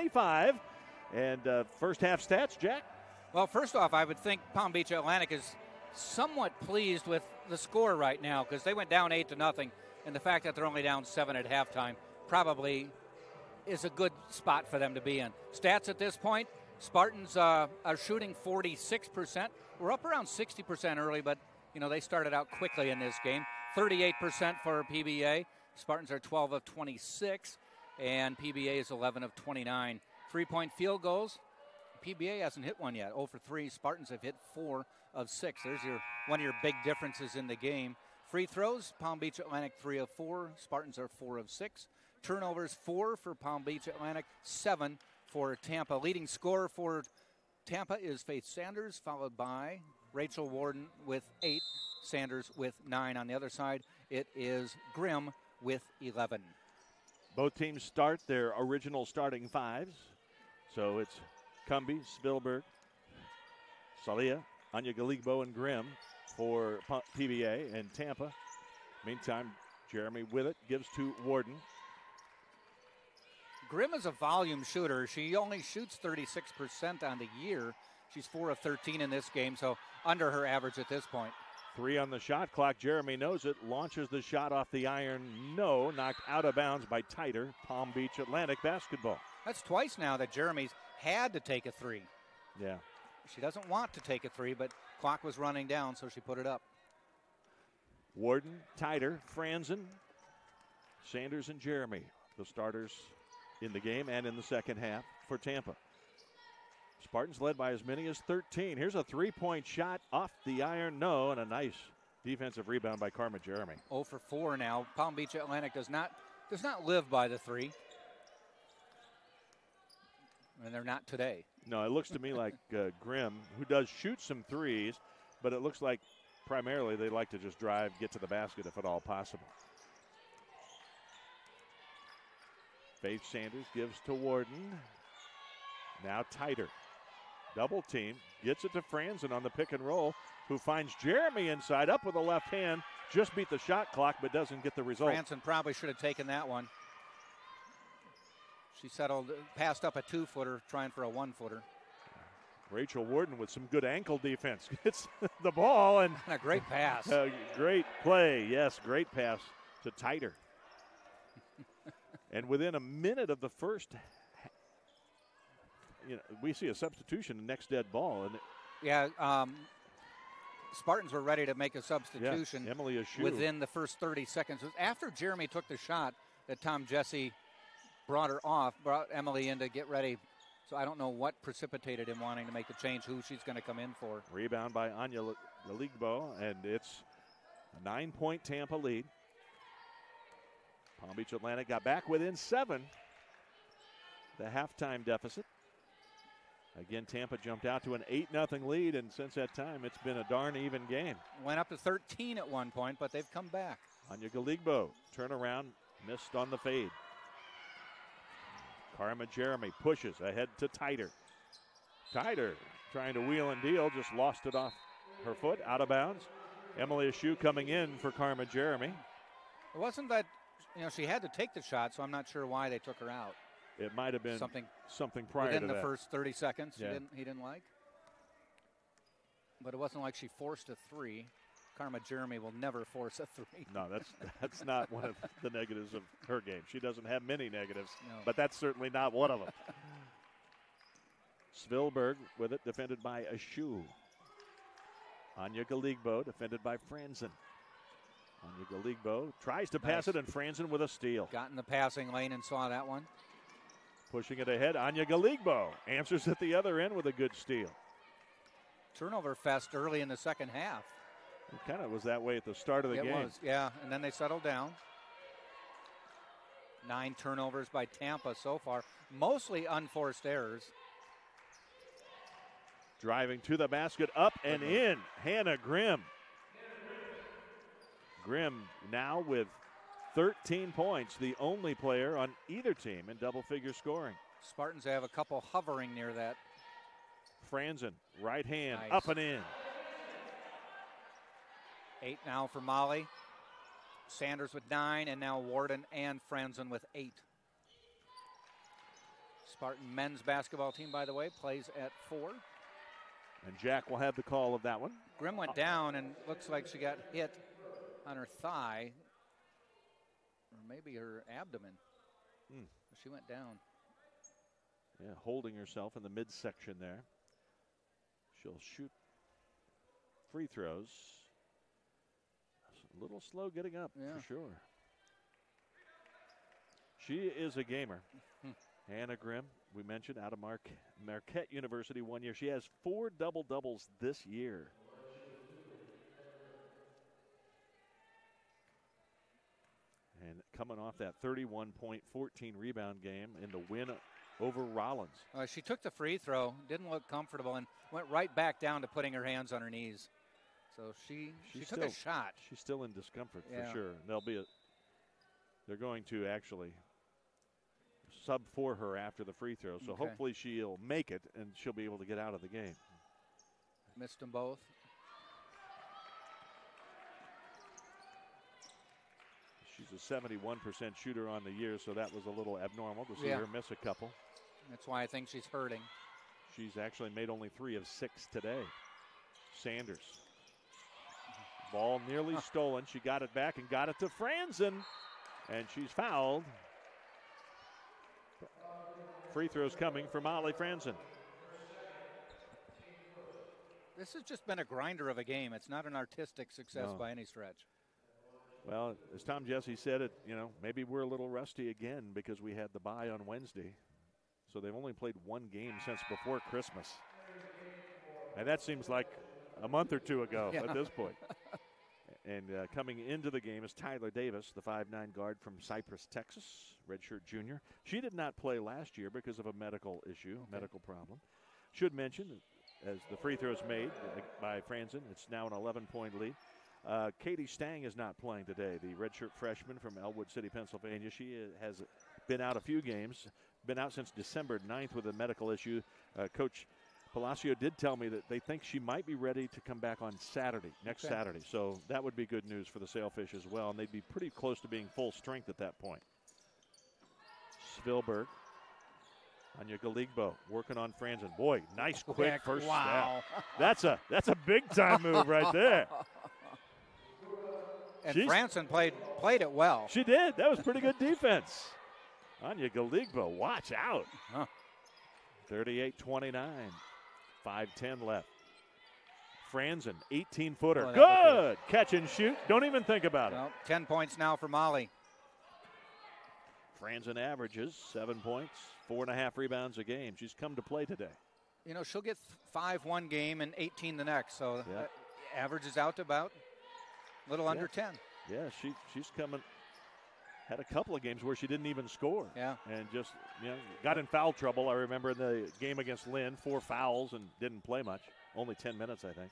25. And first half stats, Jack? Well, first off, I would think Palm Beach Atlantic is somewhat pleased with the score right now because they went down 8-0, and the fact that they're only down 7 at halftime probably is a good spot for them to be in. Stats at this point, Spartans are shooting 46%. We're up around 60% early, but, they started out quickly in this game. 38% for PBA. Spartans are 12 of 26, and PBA is 11 of 29. Three-point field goals. PBA hasn't hit one yet, 0 for 3. Spartans have hit 4 of 6. There's one of your big differences in the game. Free throws, Palm Beach Atlantic 3 of 4. Spartans are 4 of 6. Turnovers, 4 for Palm Beach Atlantic, 7 for Tampa. Leading scorer for Tampa is Faith Sanders, followed by Rachel Warden with 8. Sanders with 9. On the other side, it is Grimm with 11. Both teams start their original starting fives. So it's Cumby, Spielberg, Salia, Anya Galigbo, and Grimm for PBA and Tampa. Meantime, Jeremy with it gives to Warden. Grimm is a volume shooter. She only shoots 36% on the year. She's 4 of 13 in this game, so under her average at this point. 3 on the shot clock. Jeremy knows it. Launches the shot off the iron. No. Knocked out of bounds by Titer. Palm Beach Atlantic basketball. That's twice now that Jeremy's had to take a 3. Yeah. She doesn't want to take a 3, but clock was running down, so she put it up. Warden, Titer, Franzen, Sanders, and Jeremy, the starters in the game and in the second half for Tampa. Spartans led by as many as 13. Here's a three-point shot off the iron. No, and a nice defensive rebound by Karma Jeremy. 0 for 4 now. Palm Beach Atlantic does not live by the 3. And they're not today. No, it looks to me like Grimm, who does shoot some threes, but it looks like primarily they like to just drive, get to the basket if at all possible. Faith Sanders gives to Warden. Now Titer. Double team. Gets it to Franzen on the pick and roll, who finds Jeremy inside, up with a left hand. Just beat the shot clock, but doesn't get the result. Franzen probably should have taken that one. She passed up a 2-footer, trying for a 1-footer. Rachel Warden with some good ankle defense. Gets the ball and a great pass. Great play. Yes, great pass to Titer. And within a minute of the first, we see a substitution, the next dead ball. And yeah, Spartans were ready to make a substitution. Yeah, Emily Ashew. Within the first 30 seconds. After Jeremy took the shot that Tom Jesse brought Emily in to get ready. So I don't know what precipitated him wanting to make the change, who she's going to come in for. Rebound by Anya Galigbo, and it's a 9-point Tampa lead. Palm Beach Atlantic got back within 7. The halftime deficit. Again, Tampa jumped out to an 8-0 lead, and since that time, it's been a darn even game. Went up to 13 at one point, but they've come back. Anya Galigbo, turnaround, missed on the fade. Karma Jeremy pushes ahead to Titer. Titer trying to wheel and deal, just lost it off her foot, out of bounds. Emily Ashew coming in for Karma Jeremy. It wasn't that, she had to take the shot, so I'm not sure why they took her out. It might have been something prior to that. Within the first 30 seconds, yeah. he didn't like. But it wasn't like she forced a 3. Karma Jeremy will never force a 3. No, that's not one of the negatives of her game. She doesn't have many negatives, no. But that's certainly not one of them. Spielberg with it, defended by Ashew. Anya Galigbo, defended by Franzen. Anya Galigbo tries to pass it, and Franzen with a steal. Got in the passing lane and saw that one. Pushing it ahead, Anya Galigbo answers at the other end with a good steal. Turnover fest early in the second half. It kind of was that way at the start of the game. It was, yeah, and then they settled down. 9 turnovers by Tampa so far, mostly unforced errors. Driving to the basket, up and in, Hannah Grimm. Grimm now with 13 points, the only player on either team in double-figure scoring. Spartans have a couple hovering near that. Franzen, right hand, nice. Up and in. 8 now for Molly. Sanders with 9, and now Warden and Franzen with 8. Spartan men's basketball team, by the way, plays at 4. And Jack will have the call of that one. Grimm went down and looks like she got hit on her thigh, or maybe her abdomen. She went down. Yeah, holding herself in the midsection there. She'll shoot free throws. A little slow getting up, for sure. She is a gamer. Hannah Grimm, we mentioned, out of Marquette University 1 year. She has 4 double-doubles this year. And coming off that 31-point, 14-rebound game in the win over Rollins. She took the free throw, didn't look comfortable, and went right back down to putting her hands on her knees. So she took a shot. She's still in discomfort for sure. They're going to actually sub for her after the free throw. So hopefully she'll make it and she'll be able to get out of the game. Missed them both. She's a 71% shooter on the year, so that was a little abnormal to see her miss a couple. That's why I think she's hurting. She's actually made only 3 of 6 today. Sanders. Ball nearly stolen. She got it back and got it to Franzen, and she's fouled. Free throws coming for Molly Franzen. This has just been a grinder of a game. It's not an artistic success by any stretch. Well, as Tom Jesse said, maybe we're a little rusty again because we had the bye on Wednesday. So they've only played 1 game since before Christmas. And that seems like a month or 2 ago at this point. And coming into the game is Tyler Davis, the 5'9" guard from Cypress, Texas, redshirt junior. She did not play last year because of a medical issue, medical problem. Should mention, as the free throw is made by Franzen, it's now an 11-point lead. Katie Stang is not playing today, the redshirt freshman from Elwood City, Pennsylvania. She has been out a few games, been out since December 9th with a medical issue. Coach Palacio did tell me that they think she might be ready to come back on Saturday, next Saturday. So that would be good news for the Sailfish as well, and they'd be pretty close to being full strength at that point. Svilberg. Anya Galigbo working on Franzen. Boy, nice quick first step. That's a big time move right there. And Franzen played it well. She did. That was pretty good defense. Anya Galigbo, watch out. 38-29. 5:10 left. Franzen, 18-footer. Good catch and shoot. Don't even think about it. 10 points now for Molly. Franzen averages 7 points, 4.5 rebounds a game. She's come to play today. She'll get 5 one game and 18 the next. So averages out to about a little under 10. Yeah, she's coming. Had a couple of games where she didn't even score. Yeah. And just, got in foul trouble. I remember in the game against Lynn, 4 fouls and didn't play much. Only 10 minutes, I think.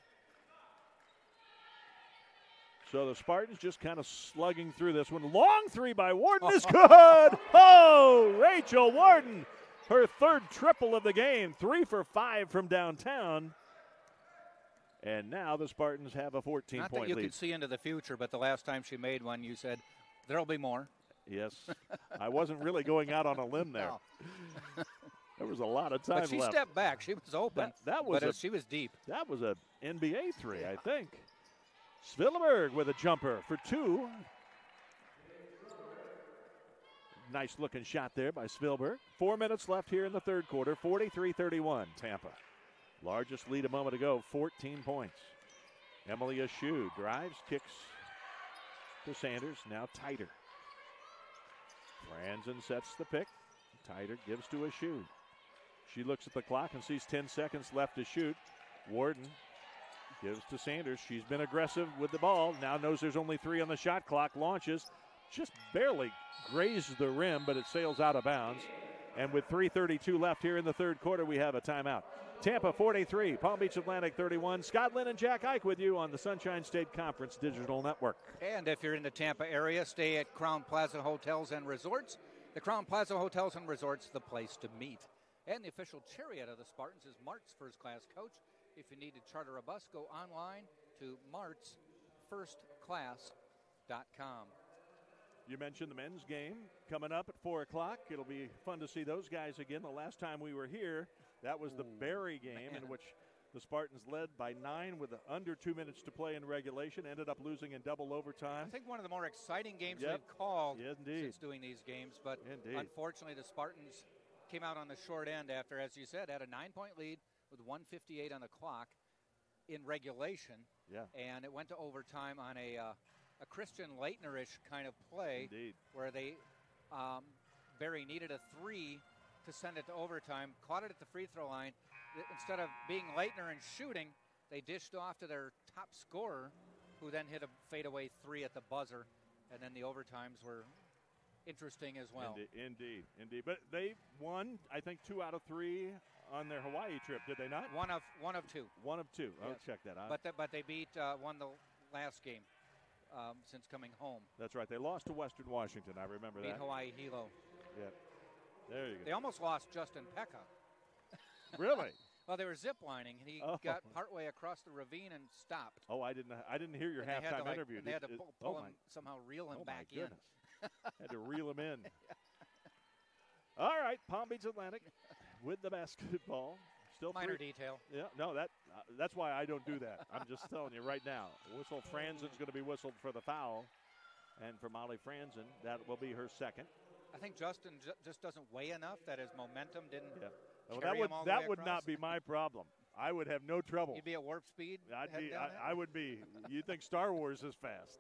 So the Spartans just kind of slugging through this one. Long 3 by Warden is good. Oh, Rachel Warden. Her 3rd triple of the game. 3 for 5 from downtown. And now the Spartans have a 14-point lead. Not that you can see into the future, but the last time she made one, you said, there'll be more. Yes. I wasn't really going out on a limb there. No. There was a lot of time left. But she stepped back. She was open, she was deep. That was an NBA 3, I think. Svilberg with a jumper for 2. Nice looking shot there by Svilberg. 4 minutes left here in the 3rd quarter. 43-31 Tampa. Largest lead a moment ago, 14 points. Emily Ashu drives, kicks to Sanders, now Tighter. Franzen sets the pick. Tighter gives to Ashu. She looks at the clock and sees 10 seconds left to shoot. Warden gives to Sanders. She's been aggressive with the ball. Now knows there's only 3 on the shot clock. Launches. Just barely grazed the rim, but it sails out of bounds. And with 3:32 left here in the 3rd quarter, we have a timeout. Tampa 43, Palm Beach Atlantic 31. Scott Lynn and Jack Ike with you on the Sunshine State Conference Digital Network. And if you're in the Tampa area, stay at Crown Plaza Hotels and Resorts. The Crown Plaza Hotels and Resorts, the place to meet. And the official chariot of the Spartans is Mart's First Class Coach. If you need to charter a bus, go online to martsfirstclass.com. You mentioned the men's game coming up at 4 o'clock. It'll be fun to see those guys again. The last time we were here, that was the Barry game in which the Spartans led by 9 with under 2 minutes to play in regulation, ended up losing in double overtime. I think one of the more exciting games we've called indeed. since doing these games, but indeed. Unfortunately the Spartans came out on the short end after, as you said, had a 9-point lead with 1:58 on the clock in regulation, and it went to overtime on a Christian Leitner-ish kind of play, where they Barry needed a 3 to send it to overtime, caught it at the free throw line. Instead of being Leitner and shooting, they dished off to their top scorer, who then hit a fadeaway 3 at the buzzer, and then the overtimes were interesting as well. Indeed. But they won, I think, 2 out of 3 on their Hawaii trip, did they not? One of 2. 1 of 2. I'll check that out. But they won the last game since coming home. That's right. They lost to Western Washington. I remember that. Beat Hawaii Hilo. Yeah. There you go. They almost lost Justin Pekka. Really? Well, they were ziplining, and he got partway across the ravine and stopped. Oh, I didn't hear your halftime interview. They had to pull him, somehow reel him back in. Had to reel him in. All right, Palm Beach Atlantic with the basketball. Still minor detail. Yeah, no, that's why I don't do that. I'm just telling you right now. Whistle Franzen's going to be whistled for the foul, and for Molly Franzen, that will be her second. I think Justin just doesn't weigh enough that his momentum didn't. Yeah. Well, that would not be my problem. I would have no trouble. You'd be at warp speed. I would be. You'd think Star Wars is fast.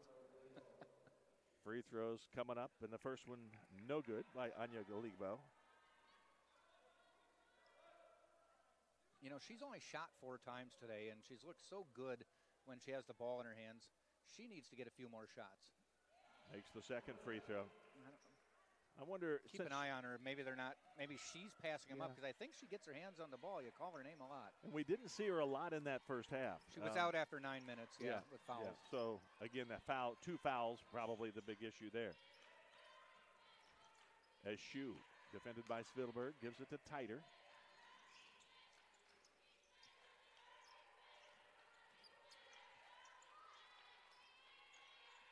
Free throws coming up, and the first one no good by Anya Galigbo. You know, she's only shot 4 times today, and she's looked so good when she has the ball in her hands. She needs to get a few more shots. Makes the second free throw. I wonder. Keep an eye on her. Maybe they're not. Maybe she's passing them up, because I think she gets her hands on the ball. You call her name a lot. And we didn't see her a lot in that first half. She was out after 9 minutes. With fouls. Yeah. So again, that foul, 2 fouls, probably the big issue there. As Shu, defended by Spielberg, gives it to Titer.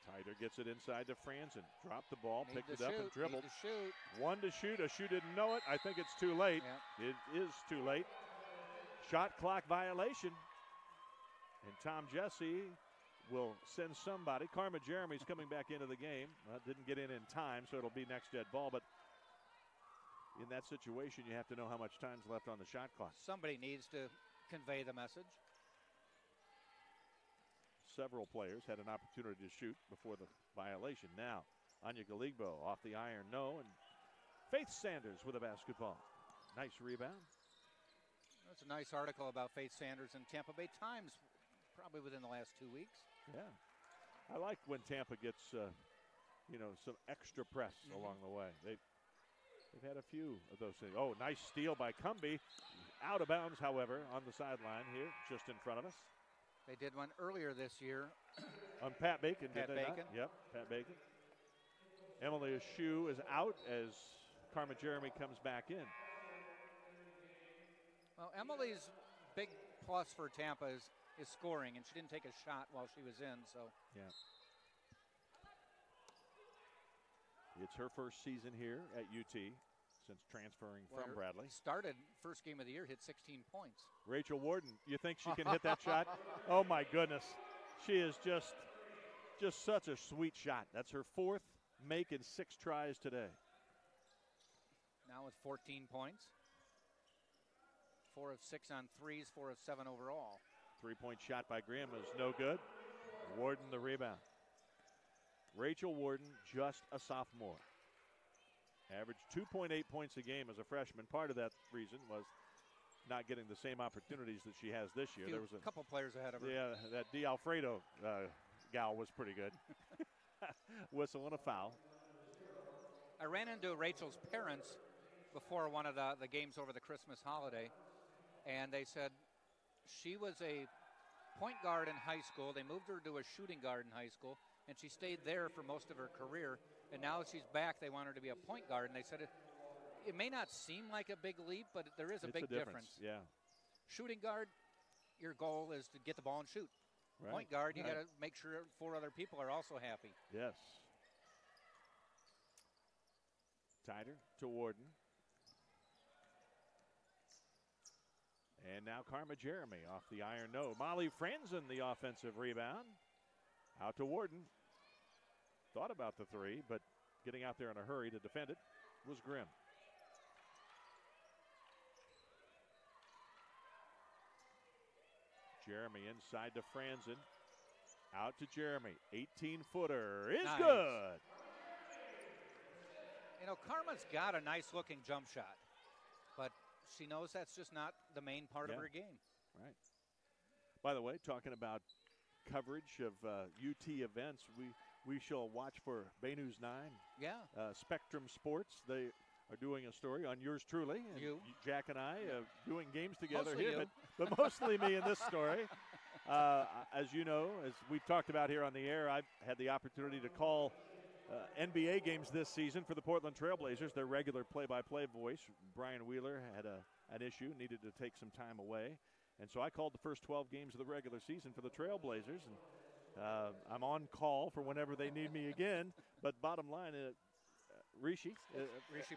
Titer gets it inside to Franzen. Dropped the ball, picked it up, and dribbled. One to shoot. A Shu didn't know it. I think it's too late. It is too late. Shot clock violation. And Tom Jesse will send somebody. Karma Jeremy's coming back into the game. Didn't get in time, so it'll be next dead ball. But in that situation, you have to know how much time's left on the shot clock. Somebody needs to convey the message. Several players had an opportunity to shoot before the violation. Now, Anya Galigbo off the iron, no, and Faith Sanders with a basketball. Nice rebound. That's a nice article about Faith Sanders in Tampa Bay Times, probably within the last 2 weeks. Yeah. I like when Tampa gets, some extra press along the way. They've had a few of those things. Oh, nice steal by Cumbie. Out of bounds, however, on the sideline here, just in front of us. They did one earlier this year. On Pat Bacon, Pat did they Bacon. Not? Yep, Pat Bacon. Emily Shu is out as Karma Jeremy comes back in. Well, Emily's big plus for Tampa is scoring, and she didn't take a shot while she was in. So yeah. It's her first season here at UT since transferring from Bradley. Started first game of the year, hit 16 points. Rachel Warden, you think she can hit that shot? Oh my goodness, she is just such a sweet shot. That's her 4th make in 6 tries today. Now with 14 points, 4 of 6 on threes, 4 of 7 overall. 3-point shot by Graham is no good. Warden the rebound. Rachel Warden, just a sophomore. Averaged 2.8 points a game as a freshman. Part of that reason was not getting the same opportunities that she has this year. There was a couple players ahead of her. Yeah, that D'Alfredo gal was pretty good. Whistle and a foul. I ran into Rachel's parents before one of the games over the Christmas holiday, and they said she was a point guard in high school. They moved her to a shooting guard in high school, and she stayed there for most of her career. And now she's back, they want her to be a point guard. And they said it may not seem like a big leap, but there is a big difference. Yeah. Shooting guard, your goal is to get the ball and shoot. Right. Point guard, you got to make sure 4 other people are also happy. Yes. Tighter to Warden. And now Karma Jeremy off the iron no. Molly Franzen, the offensive rebound. Out to Warden. Thought about the three, but getting out there in a hurry to defend it was Grimm. Jeremy inside to Franzen. Out to Jeremy. 18-footer is nice. Good. You know, Karma's got a nice-looking jump shot, but she knows that's just not the main part of her game. Right. By the way, talking about coverage of UT events, we shall watch for Bay News 9. Yeah. Spectrum Sports, they are doing a story on yours truly. And Jack and I doing games together mostly here, but mostly me in this story. As you know, as we've talked about here on the air, I've had the opportunity to call NBA games this season for the Portland Trailblazers. Their regular play-by-play voice, Brian Wheeler, had an issue, needed to take some time away. And so I called the first 12 games of the regular season for the Trailblazers. And I'm on call for whenever they need me again. But bottom line, Rishi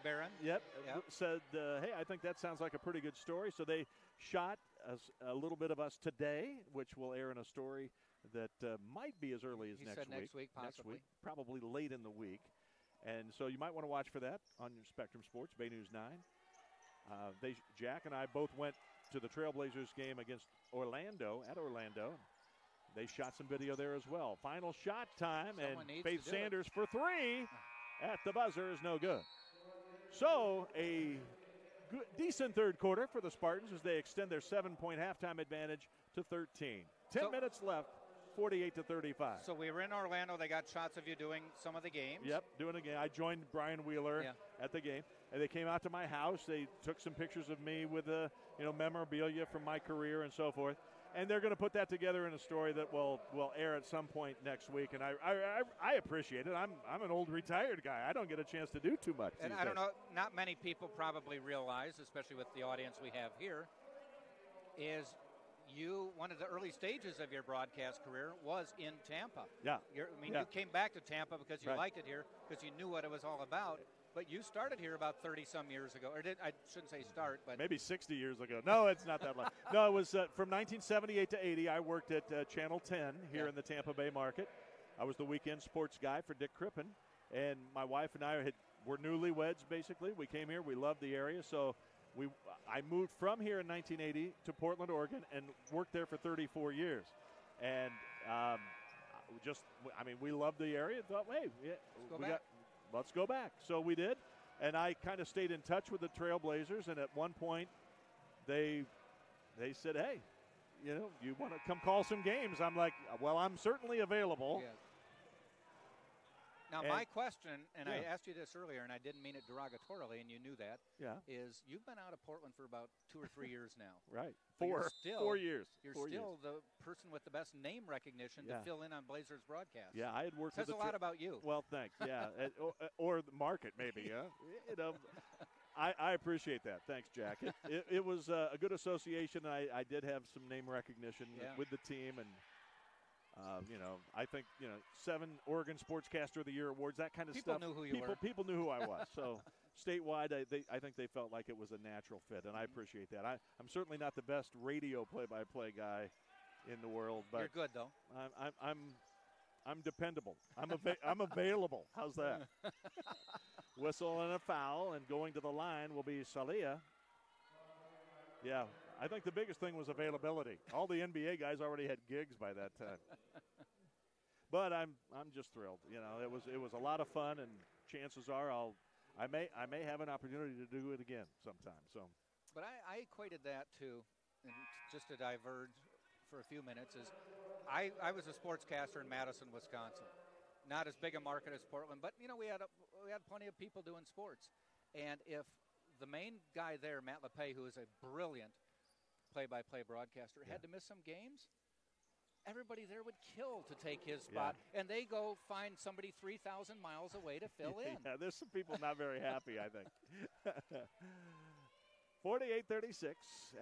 Barron? Yep. Said, hey, I think that sounds like a pretty good story. So they shot a little bit of us today, which will air in a story that might be as early as next week. Possibly. Probably late in the week. And so you might want to watch for that on your Spectrum Sports, Bay News 9. Jack and I both went to the Trailblazers game against Orlando, at Orlando. They shot some video there as well. Final shot time, and Faith Sanders for three at the buzzer is no good. So a decent third quarter for the Spartans as they extend their 7-point halftime advantage to 13. 10 minutes left, 48-35. So we were in Orlando. They got shots of you doing some of the games. Yep, doing a game. I joined Brian Wheeler at the game, and they came out to my house. They took some pictures of me with memorabilia from my career and so forth. And they're going to put that together in a story that will air at some point next week. And I appreciate it. I'm an old retired guy. I don't get a chance to do too much. And I don't know, not many people probably realize, especially with the audience we have here, is one of the early stages of your broadcast career was in Tampa. Yeah. You came back to Tampa because you liked it here, because you knew what it was all about. But you started here about 30-some years ago. I shouldn't say start, but maybe 60 years ago. No, it's not that long. No, it was from 1978 to 80. I worked at Channel 10 here in the Tampa Bay market. I was the weekend sports guy for Dick Crippen. And my wife and I were newlyweds, basically. We came here. We loved the area. So I moved from here in 1980 to Portland, Oregon, and worked there for 34 years. And we loved the area. Thought, hey, let's go back. So we did, and I kind of stayed in touch with the Trailblazers, and at one point they said, hey, you want to come call some games? I'm like, well, I'm certainly available. Yes. Now, my question, and I asked you this earlier, and I didn't mean it derogatorily, and you knew that, is you've been out of Portland for about 2 or 3 years now. Right. 4 years. You're still the person with the best name recognition to fill in on Blazers broadcast. Yeah, I had worked with a lot about you. Well, thanks. Yeah, or the market maybe. I appreciate that. Thanks, Jack. It was a good association. I did have some name recognition with the team, and I think 7 Oregon Sportscaster of the Year awards, that kind of stuff. People knew who you were. People knew who I was. So statewide, I think they felt like it was a natural fit, and I appreciate that. I'm certainly not the best radio play-by-play guy in the world, but you're good though. I'm dependable. I'm available. How's that? Whistle and a foul, and going to the line will be Salia. Yeah. I think the biggest thing was availability. All the NBA guys already had gigs by that time. But I'm just thrilled. It was a lot of fun, and chances are I may have an opportunity to do it again sometime. So, but I equated that to, and just to diverge for a few minutes, is I was a sportscaster in Madison, Wisconsin. Not as big a market as Portland, but we had plenty of people doing sports. And if the main guy there, Matt LePay, who is a brilliant play-by-play broadcaster, had to miss some games, everybody there would kill to take his spot, and they go find somebody 3,000 miles away to fill in. Yeah, there's some people not very happy, I think. 48-36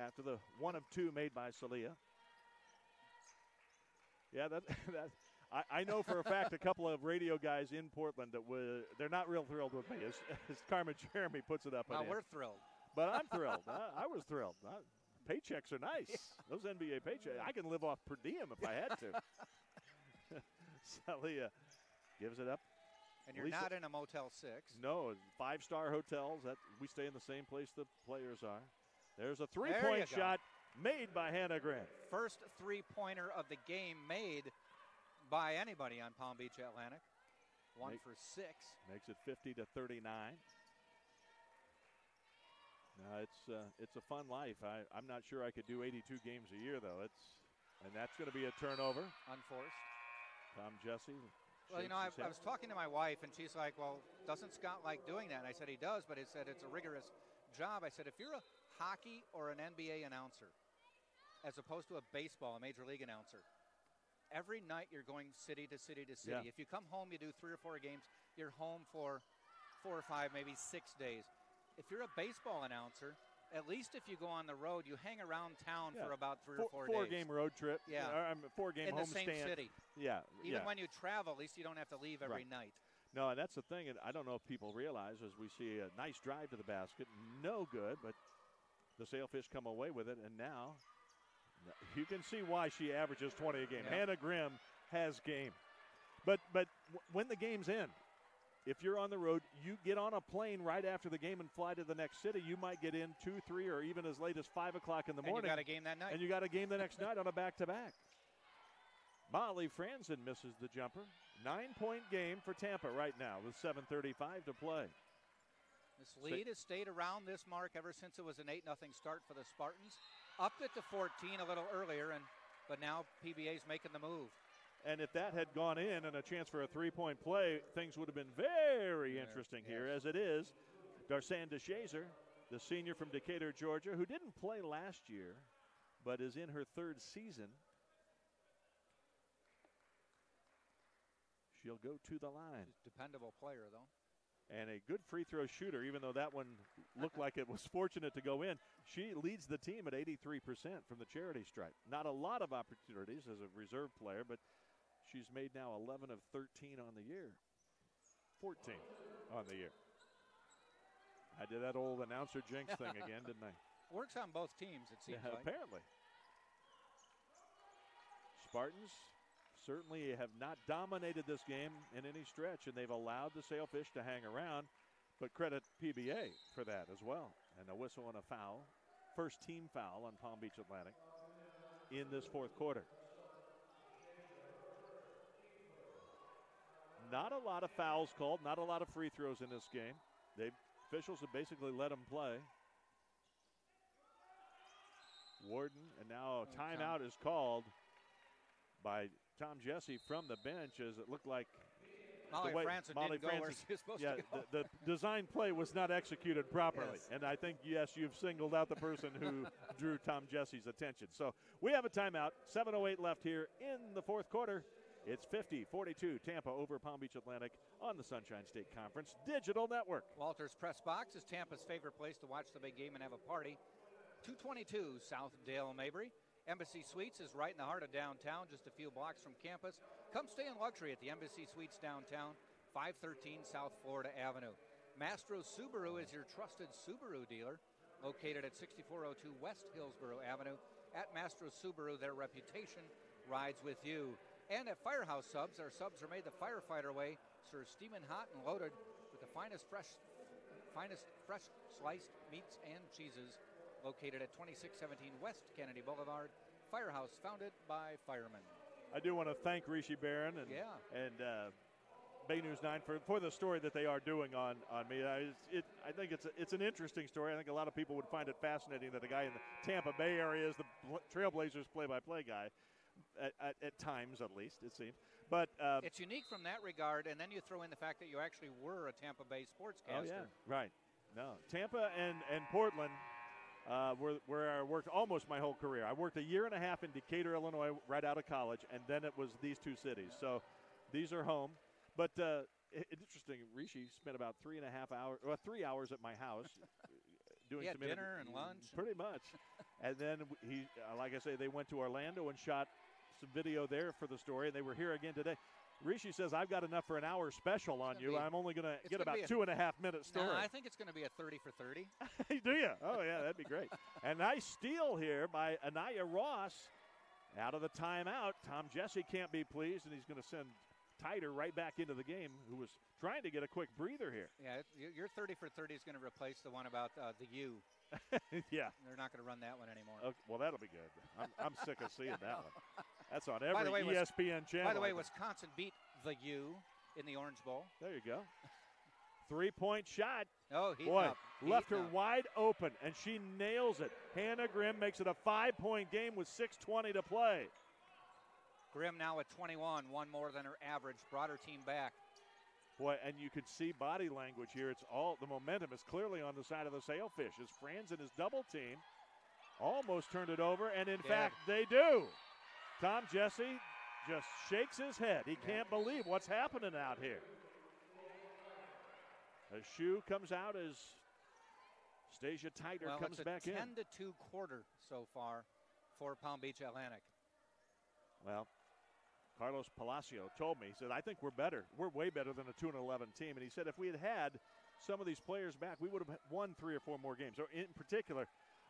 after the 1 of 2 made by Salia. Yeah, I know for a fact a couple of radio guys in Portland that they're not real thrilled with me, as Carmen Jeremy puts it up. Well, we're thrilled. But I'm thrilled. I was thrilled. Paychecks are nice. Yeah. Those NBA paychecks. I can live off per diem if I had to. Salia gives it up. And you're not in a Motel 6. No, 5-star hotels. We stay in the same place the players are. There's a three-point shot made by Hannah Grant. First three-pointer of the game made by anybody on Palm Beach Atlantic. 1 for 6. Makes it 50-39. No, it's a fun life. I'm not sure I could do 82 games a year, though. And that's going to be a turnover. Unforced. Tom Jesse. Well, I was talking to my wife, and she's like, well, doesn't Scott like doing that? And I said, he does, but he said it's a rigorous job. I said, if you're a hockey or an NBA announcer, as opposed to a baseball, a major league announcer, every night you're going city to city to city. Yeah. If you come home, you do 3 or 4 games, you're home for 4 or 5, maybe 6 days. If you're a baseball announcer, at least if you go on the road, you hang around town for about 3 or 4 days. 4-game road trip. Yeah. 4-game in homestand. the same city. Yeah. Even when you travel, at least you don't have to leave every night. No, and that's the thing. And I don't know if people realize, as we see a nice drive to the basket, no good, but the Sailfish come away with it. And now you can see why she averages 20 a game. Yeah. Hannah Grimm has game. But when the game's in, if you're on the road, you get on a plane right after the game and fly to the next city. You might get in 2, 3, or even as late as 5 o'clock in the morning. And you got a game that night. And you got a game the next night on a back-to-back. Molly Franzen misses the jumper. 9-point game for Tampa right now with 7:35 to play. This lead has stayed around this mark ever since it was an 8-0 start for the Spartans. Upped it to 14 a little earlier, but now PBA's making the move. And if that had gone in and a chance for a 3-point play, things would have been very interesting here. As it is, Darsan DeShazer, the senior from Decatur, Georgia, who didn't play last year, but is in her 3rd season. She'll go to the line. She's a dependable player, though. And a good free throw shooter, even though that one looked like it was fortunate to go in. She leads the team at 83% from the charity stripe. Not a lot of opportunities as a reserve player, but she's made now 11 of 13 on the year. 14 on the year. I did that old announcer jinx thing again, didn't I? Works on both teams, it seems like. Apparently. Spartans certainly have not dominated this game in any stretch, and they've allowed the Sailfish to hang around, but credit PBA for that as well. And a whistle and a foul. First team foul on Palm Beach Atlantic in this 4th quarter. Not a lot of fouls called, not a lot of free throws in this game. Officials have basically let them play. Warden, and now a timeout is called by Tom Jesse from the bench, as it looked like Molly Franzen didn't go where she was supposed to go. The design play was not executed properly. Yes. And I think, yes, you've singled out the person who drew Tom Jesse's attention. So we have a timeout. 7:08 left here in the 4th quarter. It's 50-42 Tampa over Palm Beach Atlantic on the Sunshine State Conference Digital Network. Walters Press Box is Tampa's favorite place to watch the big game and have a party. 222 South Dale Mabry. Embassy Suites is right in the heart of downtown, just a few blocks from campus. Come stay in luxury at the Embassy Suites downtown, 513 South Florida Avenue. Mastro Subaru is your trusted Subaru dealer, located at 6402 West Hillsborough Avenue. At Mastro Subaru, their reputation rides with you. And at Firehouse Subs, our subs are made the firefighter way, served steaming hot and loaded with the finest fresh sliced meats and cheeses, located at 2617 West Kennedy Boulevard. Firehouse, founded by firemen. I do want to thank Rishi Barron and Bay News 9 for the story that they are doing on me. I think it's an interesting story. I think a lot of people would find it fascinating that a guy in the Tampa Bay area is the Trailblazers play-by-play guy. At times, at least, it seems. But it's unique from that regard, and then you throw in the fact that you actually were a Tampa Bay sportscaster. Oh, yeah, right. No, Tampa and Portland where I worked almost my whole career. I worked a year and a half in Decatur, Illinois, right out of college, and then it was these 2 cities. So these are home. But interesting, Rishi spent about 3 hours at my house. Doing some dinner and lunch. Pretty much. And then like I say, they went to Orlando and shot some video there for the story, and they were here again today. Rishi says, I've got enough for an hour special on you. I'm only going to get about 2.5 minute story. No, I think it's going to be a 30 for 30. Do you? Oh, yeah, that'd be great. And nice steal here by Anaya Ross out of the timeout. Tom Jesse can't be pleased, and he's going to send Tider right back into the game, who was trying to get a quick breather here. Yeah, your 30 for 30 is going to replace the one about the U. Yeah. They're not going to run that one anymore. Okay, well, that'll be good. I'm sick of seeing that one. That's on every ESPN channel. By the way, Wisconsin beat the U in the Orange Bowl. There you go. 3-point shot. Oh, left her wide open, and she nails it. Hannah Grimm makes it a 5-point game with 6:20 to play. Grimm now at 21, one more than her average, brought her team back. Boy, and you could see body language here. It's all the momentum is clearly on the side of the Sailfish as Franzen is double team. Almost turned it over, and in fact, they do. Tom Jesse just shakes his head. He can't believe what's happening out here. A shoe comes out as Stasia Tider comes back in. 10-2 quarter so far for Palm Beach Atlantic. Well, Carlos Palacio told me, he said, I think we're better. We're way better than a 2-11 team. And he said if we had some of these players back, we would have won 3 or 4 more games. Or in particular,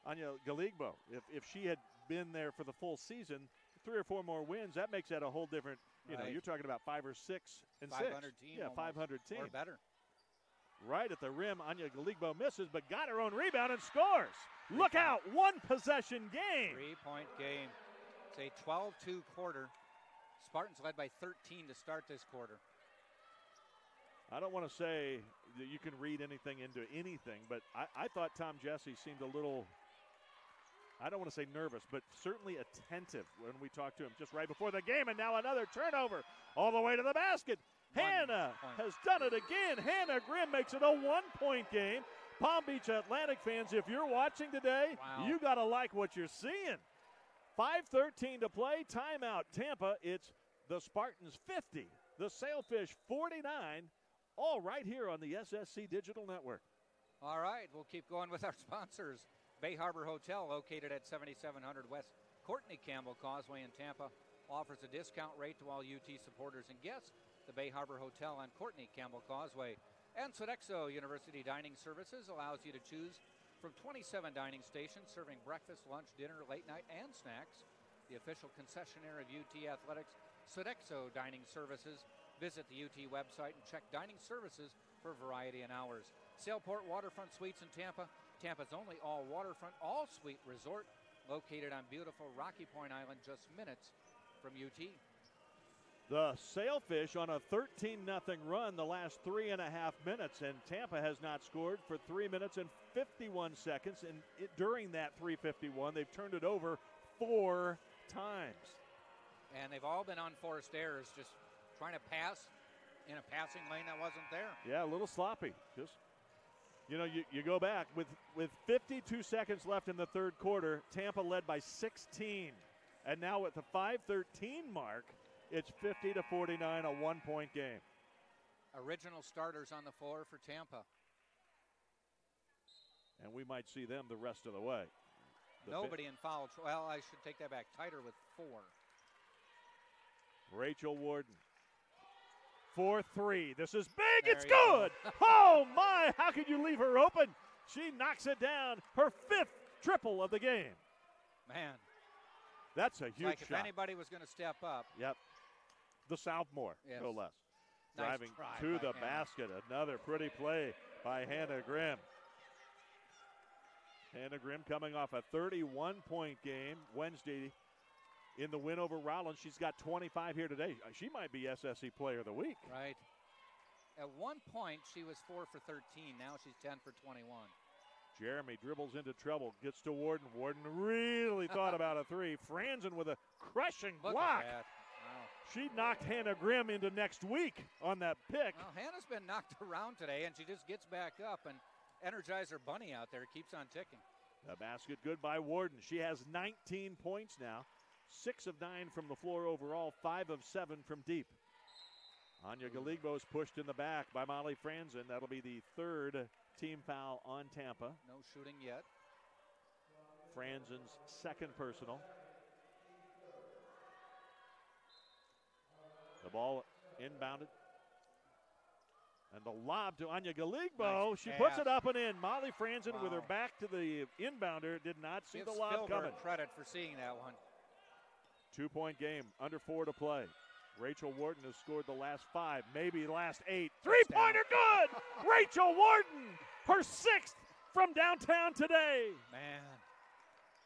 Anya Galigbo, if she had been there for the full season, 3 or 4 more wins, that makes that a whole different, you know, you're talking about 5 or 6 and 6. 500 team. Yeah, 500 team. Or better. Right at the rim, Anya Galigbo misses, but got her own rebound and scores. Look out, 1 possession game. 3-point game. It's a 12-2 quarter. Spartans led by 13 to start this quarter. I don't want to say that you can read anything into anything, but I thought Tom Jesse seemed a little, I don't want to say nervous, but certainly attentive when we talked to him just right before the game. And now another turnover all the way to the basket. Hannah has done it again. Hannah Grimm makes it a 1-point game. Palm Beach Atlantic fans, if you're watching today, you got to like what you're seeing. 5:13 to play. Timeout, Tampa. It's the Spartans 50, the Sailfish 49, all right here on the SSC Digital Network. All right, we'll keep going with our sponsors. Bay Harbor Hotel, located at 7700 West Courtney Campbell Causeway in Tampa, offers a discount rate to all UT supporters and guests. The Bay Harbor Hotel on Courtney Campbell Causeway. And Sodexo University Dining Services allows you to choose from 27 dining stations serving breakfast, lunch, dinner, late night, and snacks. The official concessionaire of UT Athletics, Sodexo Dining Services. Visit the UT website and check dining services for variety and hours. Sailport Waterfront Suites in Tampa, Tampa's only all-waterfront, all-suite resort, located on beautiful Rocky Point Island, just minutes from UT. The Sailfish on a 13-0 run the last 3.5 minutes, and Tampa has not scored for 3 minutes and 51 seconds. And during that 3:51, they've turned it over 4 times. And they've all been unforced errors, just trying to pass in a passing lane that wasn't there. Yeah, a little sloppy. Just, you know, you go back with 52 seconds left in the third quarter. Tampa led by 16, and now at the 5:13 mark, it's 50-49, a 1-point game. Original starters on the floor for Tampa. And we might see them the rest of the way. Nobody in foul trouble. Well, I should take that back. Tighter with 4. Rachel Warden. 4-3. This is big. It's good. Oh, my. How could you leave her open? She knocks it down. Her 5th triple of the game. Man. That's a huge shot. If anybody was going to step up. Yep. The Southmore, no less. Nice driving to the basket. Another pretty play by Hannah Grimm. Hannah Grimm coming off a 31-point game Wednesday in the win over Rollins. She's got 25 here today. She might be SSC Player of the Week. Right. At one point, she was 4 for 13. Now she's 10 for 21. Jeremy dribbles into trouble, gets to Warden. Warden really thought about a 3. Franzen with a crushing block. Look at that. Wow. She knocked Hannah Grimm into next week on that pick. Well, Hannah's been knocked around today, and she just gets back up, and Energizer Bunny out there keeps on ticking. The basket good by Warden. She has 19 points now, 6 of 9 from the floor overall, 5 of 7 from deep. Anya Galigbo is pushed in the back by Molly Franzen. That'll be the 3rd team foul on Tampa. No shooting yet. Franzen's 2nd personal. The ball inbounded. And the lob to Anya Galigbo. Nice She pass. puts it up and in. Molly Franzen with her Wow. back to the inbounder did not see Gives the lob Spielberg coming. credit for seeing that one. 2-point game, under 4 to play. Rachel Wharton has scored the last 5, maybe last 8. Three-pointer good! Rachel Wharton, her 6th from downtown today. Man,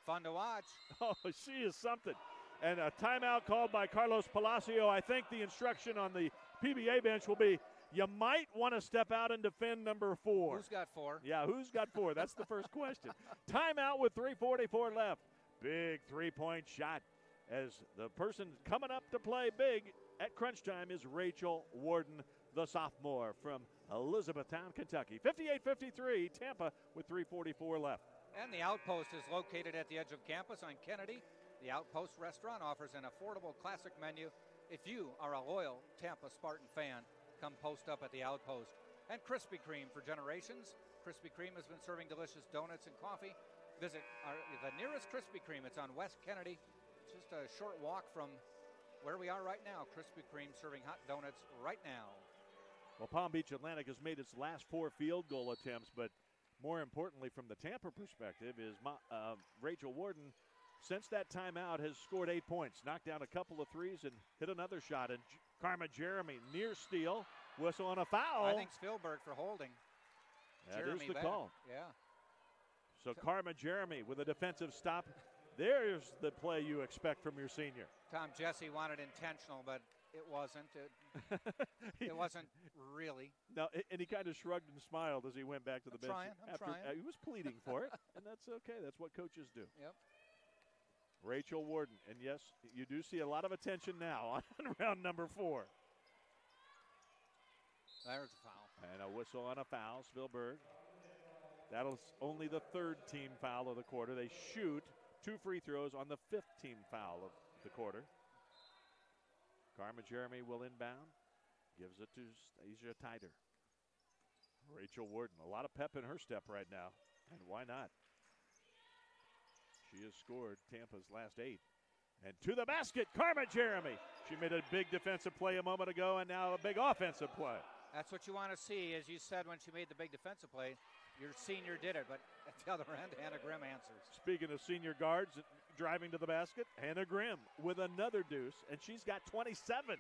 fun to watch. Oh, she is something. And a timeout called by Carlos Palacio. I think the instruction on the PBA bench will be, you might want to step out and defend number 4. Who's got 4? Yeah, who's got 4? That's the first question. Timeout with 3:44 left. Big three-point shot as the person coming up to play big at crunch time is Rachel Wharton, the sophomore from Elizabethtown, Kentucky. 58-53, Tampa with 3:44 left. And the Outpost is located at the edge of campus on Kennedy. The Outpost restaurant offers an affordable classic menu. If you are a loyal Tampa Spartan fan, come post up at the Outpost. And Krispy Kreme for generations. Krispy Kreme has been serving delicious donuts and coffee. Visit the nearest Krispy Kreme. It's on West Kennedy. Just a short walk from where we are right now. Krispy Kreme serving hot donuts right now. Well, Palm Beach Atlantic has made its last 4 field goal attempts, but more importantly from the Tampa perspective is Rachel Wharton, since that timeout, has scored 8 points, knocked down a couple of threes and hit another shot. And Karma Jeremy near steal, whistle on a foul. I think Spielberg for holding. That Jeremy is the back. call. Yeah. So Karma Jeremy with a defensive stop. There's the play you expect from your senior. Tom Jesse wanted intentional, but it wasn't. It wasn't really. No, and he kind of shrugged and smiled as he went back to the bench. I'm trying. He was pleading for it, and that's okay. That's what coaches do. Yep. Rachel Wharton, and yes, you do see a lot of attention now on round number 4. There's a foul. And a whistle on a foul, Spielberg. That'll only the 3rd team foul of the quarter. They shoot 2 free throws on the 5th team foul of the quarter. Karma Jeremy will inbound. Gives it to Asia Tider. Rachel Wharton, a lot of pep in her step right now, and why not? She has scored Tampa's last 8. And to the basket, Karma Jeremy. She made a big defensive play a moment ago, and now a big offensive play. That's what you want to see. As you said when she made the big defensive play, your senior did it, but at the other end, Hannah Grimm answers. Speaking of senior guards driving to the basket, Hannah Grimm with another deuce, and she's got 27.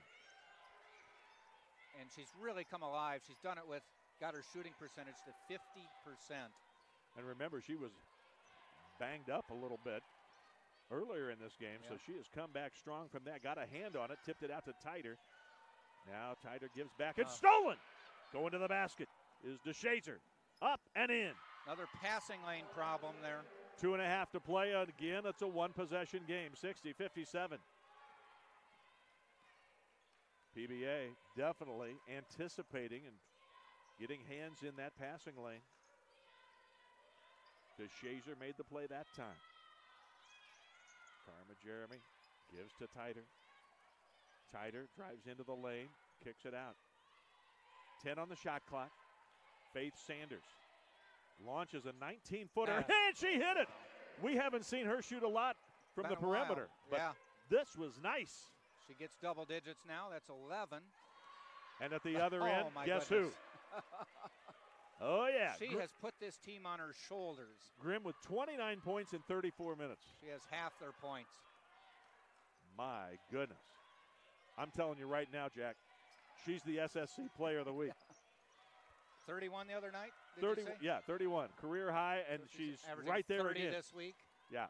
And she's really come alive. She's done it got her shooting percentage to 50%. And remember, she was banged up a little bit earlier in this game, so she has come back strong from that. Got a hand on it, tipped it out to Tider. Now Tider gives back. It's stolen! Going to the basket is DeShazer. Up and in. Another passing lane problem there. 2.5 to play. Again, it's a one-possession game, 60-57. PBA definitely anticipating and getting hands in that passing lane. DeShazer made the play that time. Karma Jeremy gives to Tider. Tider drives into the lane, kicks it out. 10 on the shot clock. Faith Sanders launches a 19-footer, and she hit it. We haven't seen her shoot a lot from the perimeter, but this was nice. She gets double digits now. That's 11. And at the other end, guess who? Oh, yeah. She has put this team on her shoulders. Grimm with 29 points in 34 minutes. She has half their points. My goodness. I'm telling you right now, Jack, she's the SSC Player of the Week. 31 the other night, 30, yeah, 31. Career high, and she's right there 30 again. this week. Yeah.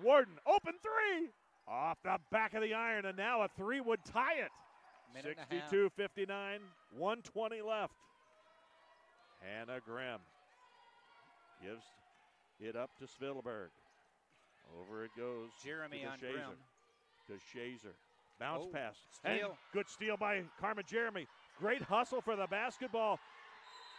Warden, open 3. Off the back of the iron, and now a 3 would tie it. 62-59, 120 left. Hannah Grimm gives it up to Spielberg. Over it goes. Jeremy on Grimm. DeShazer. Bounce pass. Steal. And good steal by Karma Jeremy. Great hustle for the basketball.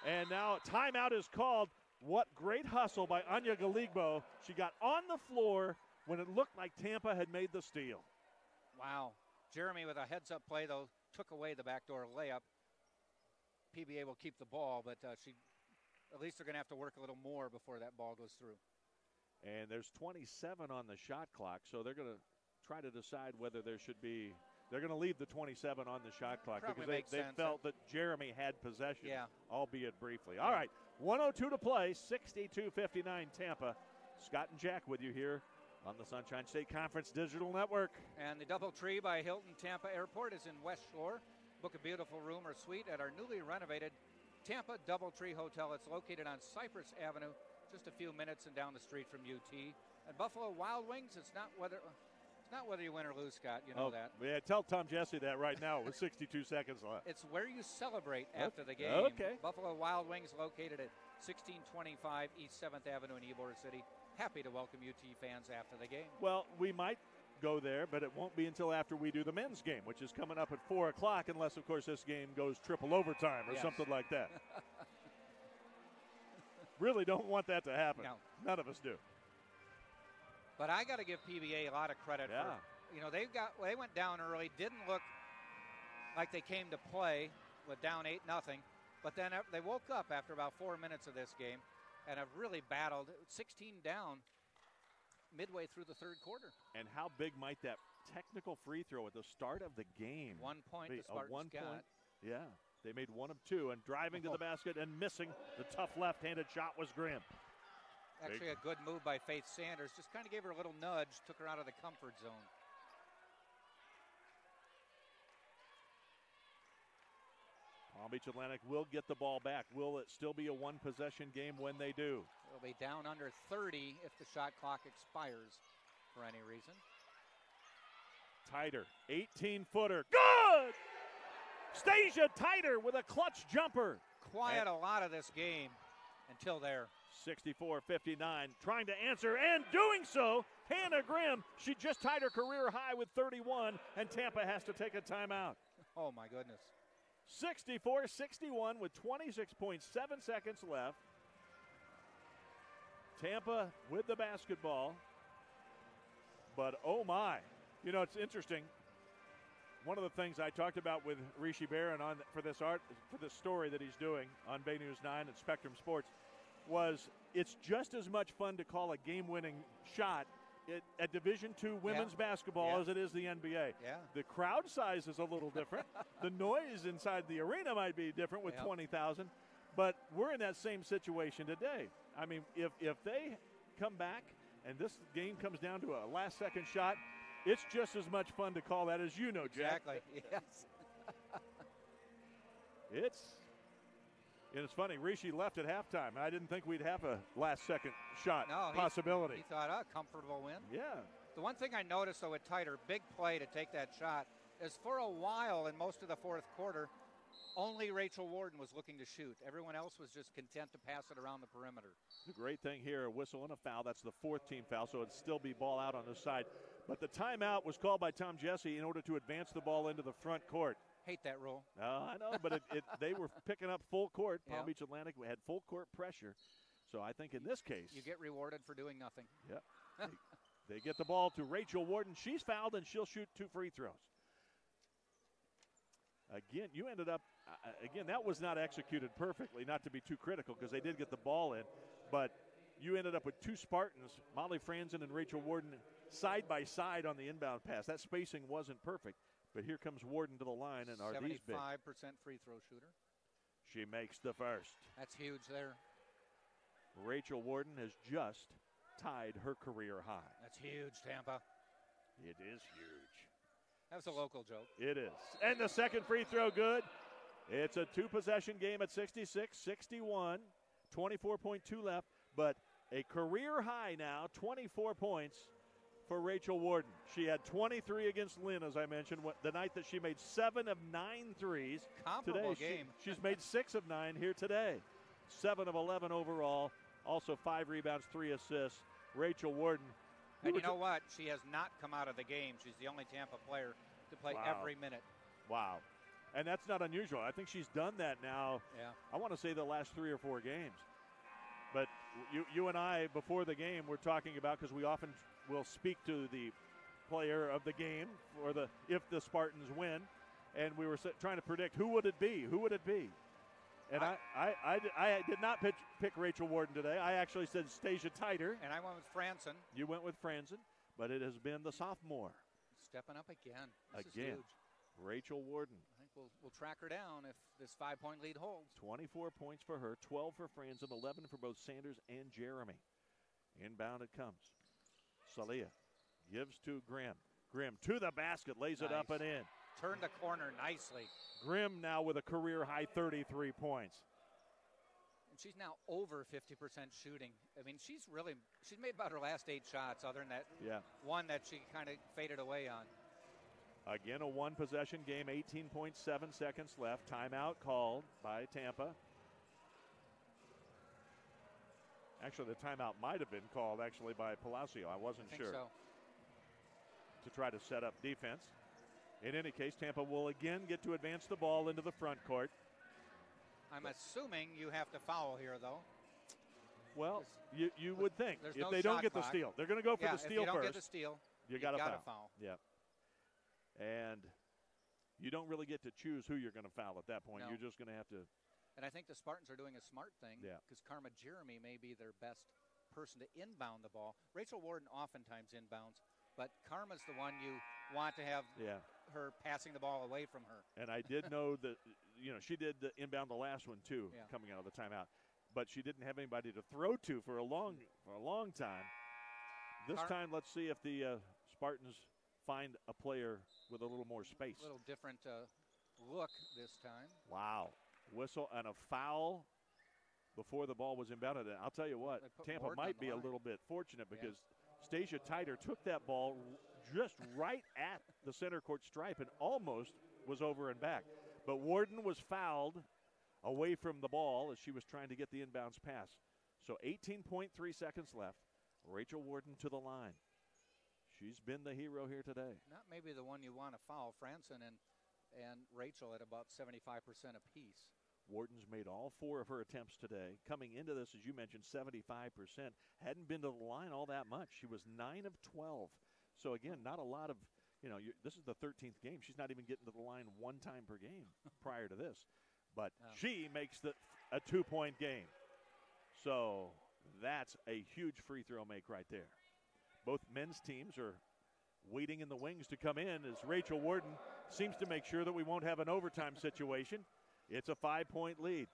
And now timeout is called. What great hustle by Anya Galigbo. She got on the floor when it looked like Tampa had made the steal. Wow. Jeremy with a heads-up play, though, took away the backdoor layup. PBA will keep the ball, but at least they're going to have to work a little more before that ball goes through. And there's 27 on the shot clock, so they're going to try to decide whether there should be They're going to leave the 27 on the shot clock Probably because they felt that Jeremy had possession, albeit briefly. All right, 1:02 to play, 62-59 Tampa. Scott and Jack with you here on the Sunshine State Conference Digital Network. And the DoubleTree by Hilton Tampa Airport is in West Shore. Book a beautiful room or suite at our newly renovated Tampa DoubleTree Hotel. It's located on Cypress Avenue, just a few minutes and down the street from UT. And Buffalo Wild Wings, it's not whether you win or lose, Scott. You know that. Yeah, tell Tom Jesse that right now with 62 seconds left. It's where you celebrate after the game. Okay. Buffalo Wild Wings located at 1625 East 7th Avenue in Ybor City. Happy to welcome UT fans after the game. Well, we might go there, but it won't be until after we do the men's game, which is coming up at 4 o'clock, unless, of course, this game goes triple overtime or something like that. Really don't want that to happen. No. None of us do. But I got to give PBA a lot of credit for, they went down early, didn't look like they came to play with down 8-0, but then they woke up after about 4 minutes of this game and have really battled 16 down midway through the third quarter. And how big might that technical free throw at the start of the game 1 point be? the Spartans got. Yeah, they made 1 of 2, and driving to the basket and missing the tough left-handed shot was Grimm. Actually a good move by Faith Sanders. Just kind of gave her a little nudge, took her out of the comfort zone. Palm Beach Atlantic will get the ball back. Will it still be a one-possession game when they do? It'll be down under 30 if the shot clock expires for any reason. Titer, 18-footer. Good! Stasia Titer with a clutch jumper. Quiet a lot of this game until there. 64-59, trying to answer and doing so. Hannah Grimm, she just tied her career high with 31, and Tampa has to take a timeout. Oh, my goodness. 64-61 with 26.7 seconds left. Tampa with the basketball. But, oh, my. You know, it's interesting. One of the things I talked about with Rishi Barron for this story that he's doing on Bay News 9 and Spectrum Sports was it's just as much fun to call a game-winning shot at Division II women's basketball as it is the NBA. Yeah. The crowd size is a little different. The noise inside the arena might be different with 20,000. But we're in that same situation today. I mean, if they come back and this game comes down to a last-second shot, it's just as much fun to call that as you know, Jack. Exactly, yes. And it's funny, Rishi left at halftime. I didn't think we'd have a last-second shot possibility. He thought, comfortable win. Yeah. The one thing I noticed, though, with Titer, big play to take that shot, is for a while in most of the fourth quarter, only Rachel Warden was looking to shoot. Everyone else was just content to pass it around the perimeter. The great thing here, a whistle and a foul. That's the fourth team foul, so it'd still be ball out on the side. But the timeout was called by Tom Jesse in order to advance the ball into the front court. Hate that rule. I know, but they were picking up full court. Palm Beach Atlantic had full court pressure. So I think in this case. You get rewarded for doing nothing. Yep. They get the ball to Rachel Warden. She's fouled, and she'll shoot 2 free throws. Again, you ended up, that was not executed perfectly, not to be too critical because they did get the ball in. But you ended up with 2 Spartans, Molly Franzen and Rachel Warden, side by side on the inbound pass. That spacing wasn't perfect. But here comes Warden to the line, and are these big? 75% free throw shooter. She makes the first. That's huge there. Rachel Warden has just tied her career high. That's huge, Tampa. It is huge. That was a local joke. It is. And the second free throw good. It's a 2-possession game at 66-61. 24.2 left, but a career high now, 24 points. For Rachel Warden. She had 23 against Lynn, as I mentioned, the night that she made 7 of 9 threes. Comparable today, game. She's made 6 of 9 here today. 7 of 11 overall. Also 5 rebounds, 3 assists. Rachel Warden. And you know what? She has not come out of the game. She's the only Tampa player to play every minute. Wow. And that's not unusual. I think she's done that now. Yeah. I want to say the last 3 or 4 games. But you and I, before the game, were talking about, because we often will speak to the player of the game if the Spartans win, and we were trying to predict who would it be. And I did not pick Rachel Warden today. I actually said Stasia Titer. And I went with Franzen. You went with Franzen, but it has been the sophomore. Stepping up again. This is huge. Rachel Warden. I think we'll track her down if this 5-point lead holds. 24 points for her, 12 for Franzen, 11 for both Sanders and Jeremy. Inbound it comes. Salia gives to Grimm. Grimm to the basket, lays it up and in. Turned the corner nicely. Grimm now with a career-high 33 points. And she's now over 50% shooting. I mean, she's made about her last 8 shots other than that one that she kind of faded away on. Again, a one-possession game, 18.7 seconds left. Timeout called by Tampa. Actually, the timeout might have been called actually by Palacio. I wasn't sure. So. To try to set up defense. In any case, Tampa will again get to advance the ball into the front court. I'm assuming you have to foul here, though. Well, you would think. If no they don't get the clock. steal. They're going to go for the steal if you don't first. Get the steal, you got to foul. Yeah. And you don't really get to choose who you're going to foul at that point. No. You're just going to have to. And I think the Spartans are doing a smart thing. Yeah. Because Karma Jeremy may be their best person to inbound the ball. Rachel Warden oftentimes inbounds, but Karma's the one you want to have her passing the ball away from her. And I did know that, she did the inbound the last one too, coming out of the timeout. But she didn't have anybody to throw to for a long time. This time, let's see if the Spartans find a player with a little more space. A little different look this time. Wow. Whistle and a foul before the ball was inbounded. And I'll tell you what, Tampa might be a little bit fortunate because Stacia Titer took that ball just right at the center court stripe and almost was over and back. But Warden was fouled away from the ball as she was trying to get the inbounds pass. So 18.3 seconds left. Rachel Warden to the line. She's been the hero here today. Not maybe the one you want to foul. Franzen and Rachel at about 75% apiece. Warden's made all 4 of her attempts today. Coming into this, as you mentioned, 75%. Hadn't been to the line all that much. She was 9 of 12. So, again, not a lot of, this is the 13th game. She's not even getting to the line one time per game prior to this. But she makes a 2-point game. So that's a huge free throw make right there. Both men's teams are waiting in the wings to come in as Rachel Warden seems to make sure that we won't have an overtime situation. It's a 5-point lead.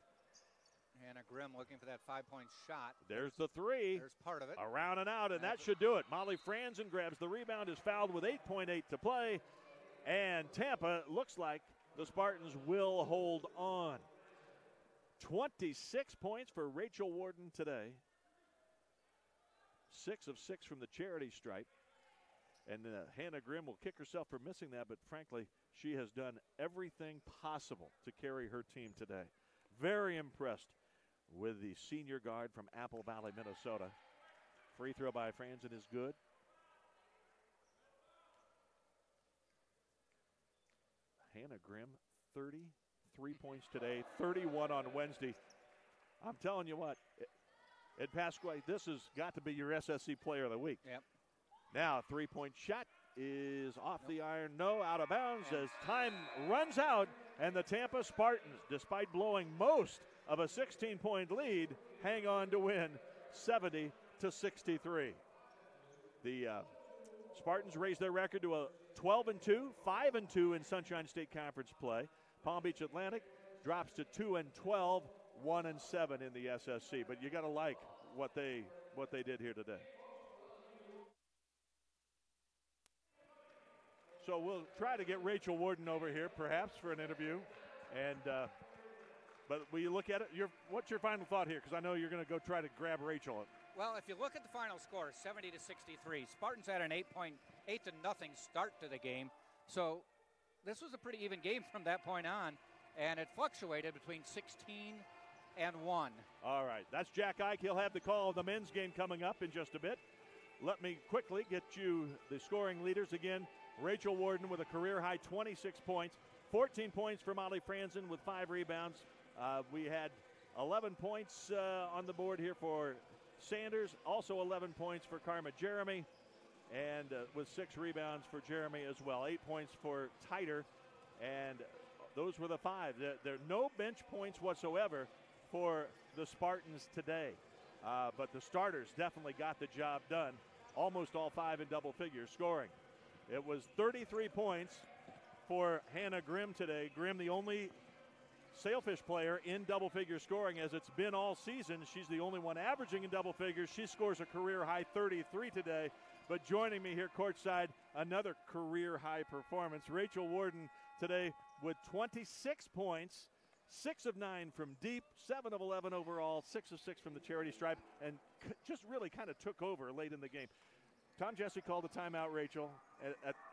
Hannah Grimm looking for that 5-point shot. There's the 3. There's part of it. Around and out, and that should do it. Molly Franzen grabs the rebound, is fouled with 8.8 to play. And Tampa looks like the Spartans will hold on. 26 points for Rachel Warden today. 6 of 6 from the charity stripe. And Hannah Grimm will kick herself for missing that, but frankly, she has done everything possible to carry her team today. Very impressed with the senior guard from Apple Valley, Minnesota. Free throw by Franzen is good. Hannah Grimm, 33 points today, 31 on Wednesday. I'm telling you what, Ed Pasquale, this has got to be your SSC Player of the Week. Yep. Now, 3-point shot is off the iron. No, out of bounds as time runs out. And the Tampa Spartans, despite blowing most of a 16-point lead, hang on to win 70-63. The Spartans raise their record to a 12-2, 5-2 in Sunshine State Conference play. Palm Beach Atlantic drops to 2-12, 1-7 in the SSC. But you got to like what they did here today. So we'll try to get Rachel Warden over here, perhaps, for an interview. And but will you look at it? What's your final thought here? Because I know you're going to go try to grab Rachel. Well, if you look at the final score, 70-63. Spartans had an 8-0 start to the game. So this was a pretty even game from that point on, and it fluctuated between 16 and 1. All right, that's Jack Ike. He'll have the call of the men's game coming up in just a bit. Let me quickly get you the scoring leaders again. Rachel Warden with a career-high 26 points, 14 points for Molly Franzen with 5 rebounds. We had 11 points on the board here for Sanders, also 11 points for Karma Jeremy, and with 6 rebounds for Jeremy as well. 8 points for Titer, and those were the 5. There are no bench points whatsoever for the Spartans today, but the starters definitely got the job done. Almost all 5 in double figures scoring. It was 33 points for Hannah Grimm today. Grimm, the only Sailfish player in double figure scoring as it's been all season. She's the only one averaging in double figures. She scores a career high 33 today. But joining me here courtside, another career high performance. Rachel Warden today with 26 points, 6 of 9 from deep, 7 of 11 overall, 6 of 6 from the charity stripe, and just really kind of took over late in the game. Tom Jesse called a timeout, Rachel,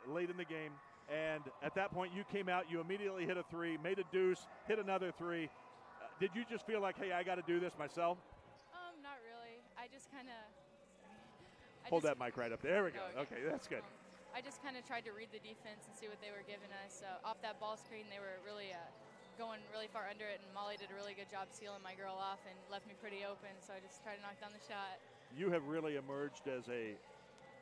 late in the game. And at that point, you came out, you immediately hit a three, made a deuce, hit another three. Did you just feel like, hey, I got to do this myself? Not really. I just kind of... Hold that mic right up there. There we go. Okay, that's good. I just kind of tried to read the defense and see what they were giving us. Off that ball screen, they were really going really far under it, and Molly did a really good job sealing my girl off and left me pretty open, so I just tried to knock down the shot. You have really emerged as a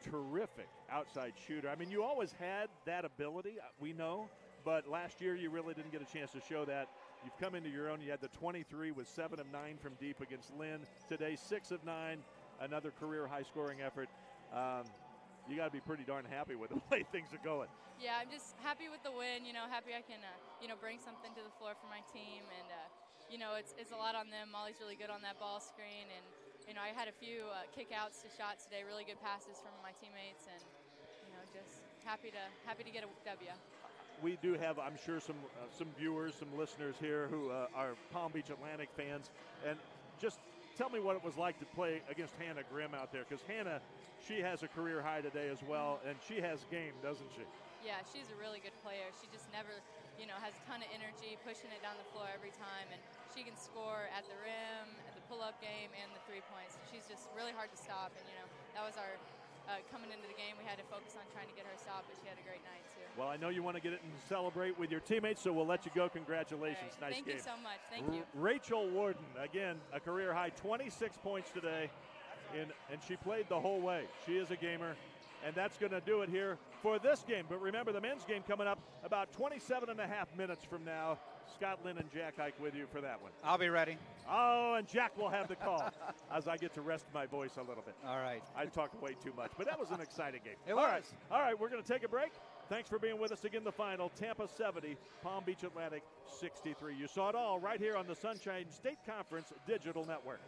terrific outside shooter. I mean, you always had that ability, we know, but last year you really didn't get a chance to show that. You've come into your own. You had the 23 with 7 of 9 from deep against Lynn. Today, 6 of 9, another career high-scoring effort. You got to be pretty darn happy with the way things are going. Yeah, I'm just happy with the win. Happy I can, bring something to the floor for my team, and it's a lot on them. Molly's really good on that ball screen, and I had a few kick-outs to shots today, really good passes from my teammates, and, just happy to get a W. We do have, I'm sure, some viewers, some listeners here who are Palm Beach Atlantic fans. And just tell me what it was like to play against Hannah Grimm out there, because Hannah, she has a career high today as well, and she has game, doesn't she? Yeah, she's a really good player. She just never, has a ton of energy, pushing it down the floor every time, and she can score at the rim, at the pull-up game, and the 3 points. She's just really hard to stop, and, that was our coming into the game. We had to focus on trying to get her stopped, but she had a great night, too. Well, I know you want to get it and celebrate with your teammates, so we'll let you go. Congratulations. Right. Nice Thank game. you so much. Thank you. Rachel Warden, again, a career high 26 points today, and she played the whole way. She is a gamer, and that's going to do it here for this game. But remember, the men's game coming up about 27 and a half minutes from now. Scott Lynn and Jack Ike with you for that one. I'll be ready. Oh, and Jack will have the call as I get to rest my voice a little bit. All right. I talked way too much, but that was an exciting game. It was. All right, we're going to take a break. Thanks for being with us again. The final, Tampa 70, Palm Beach Atlantic 63. You saw it all right here on the Sunshine State Conference Digital Network.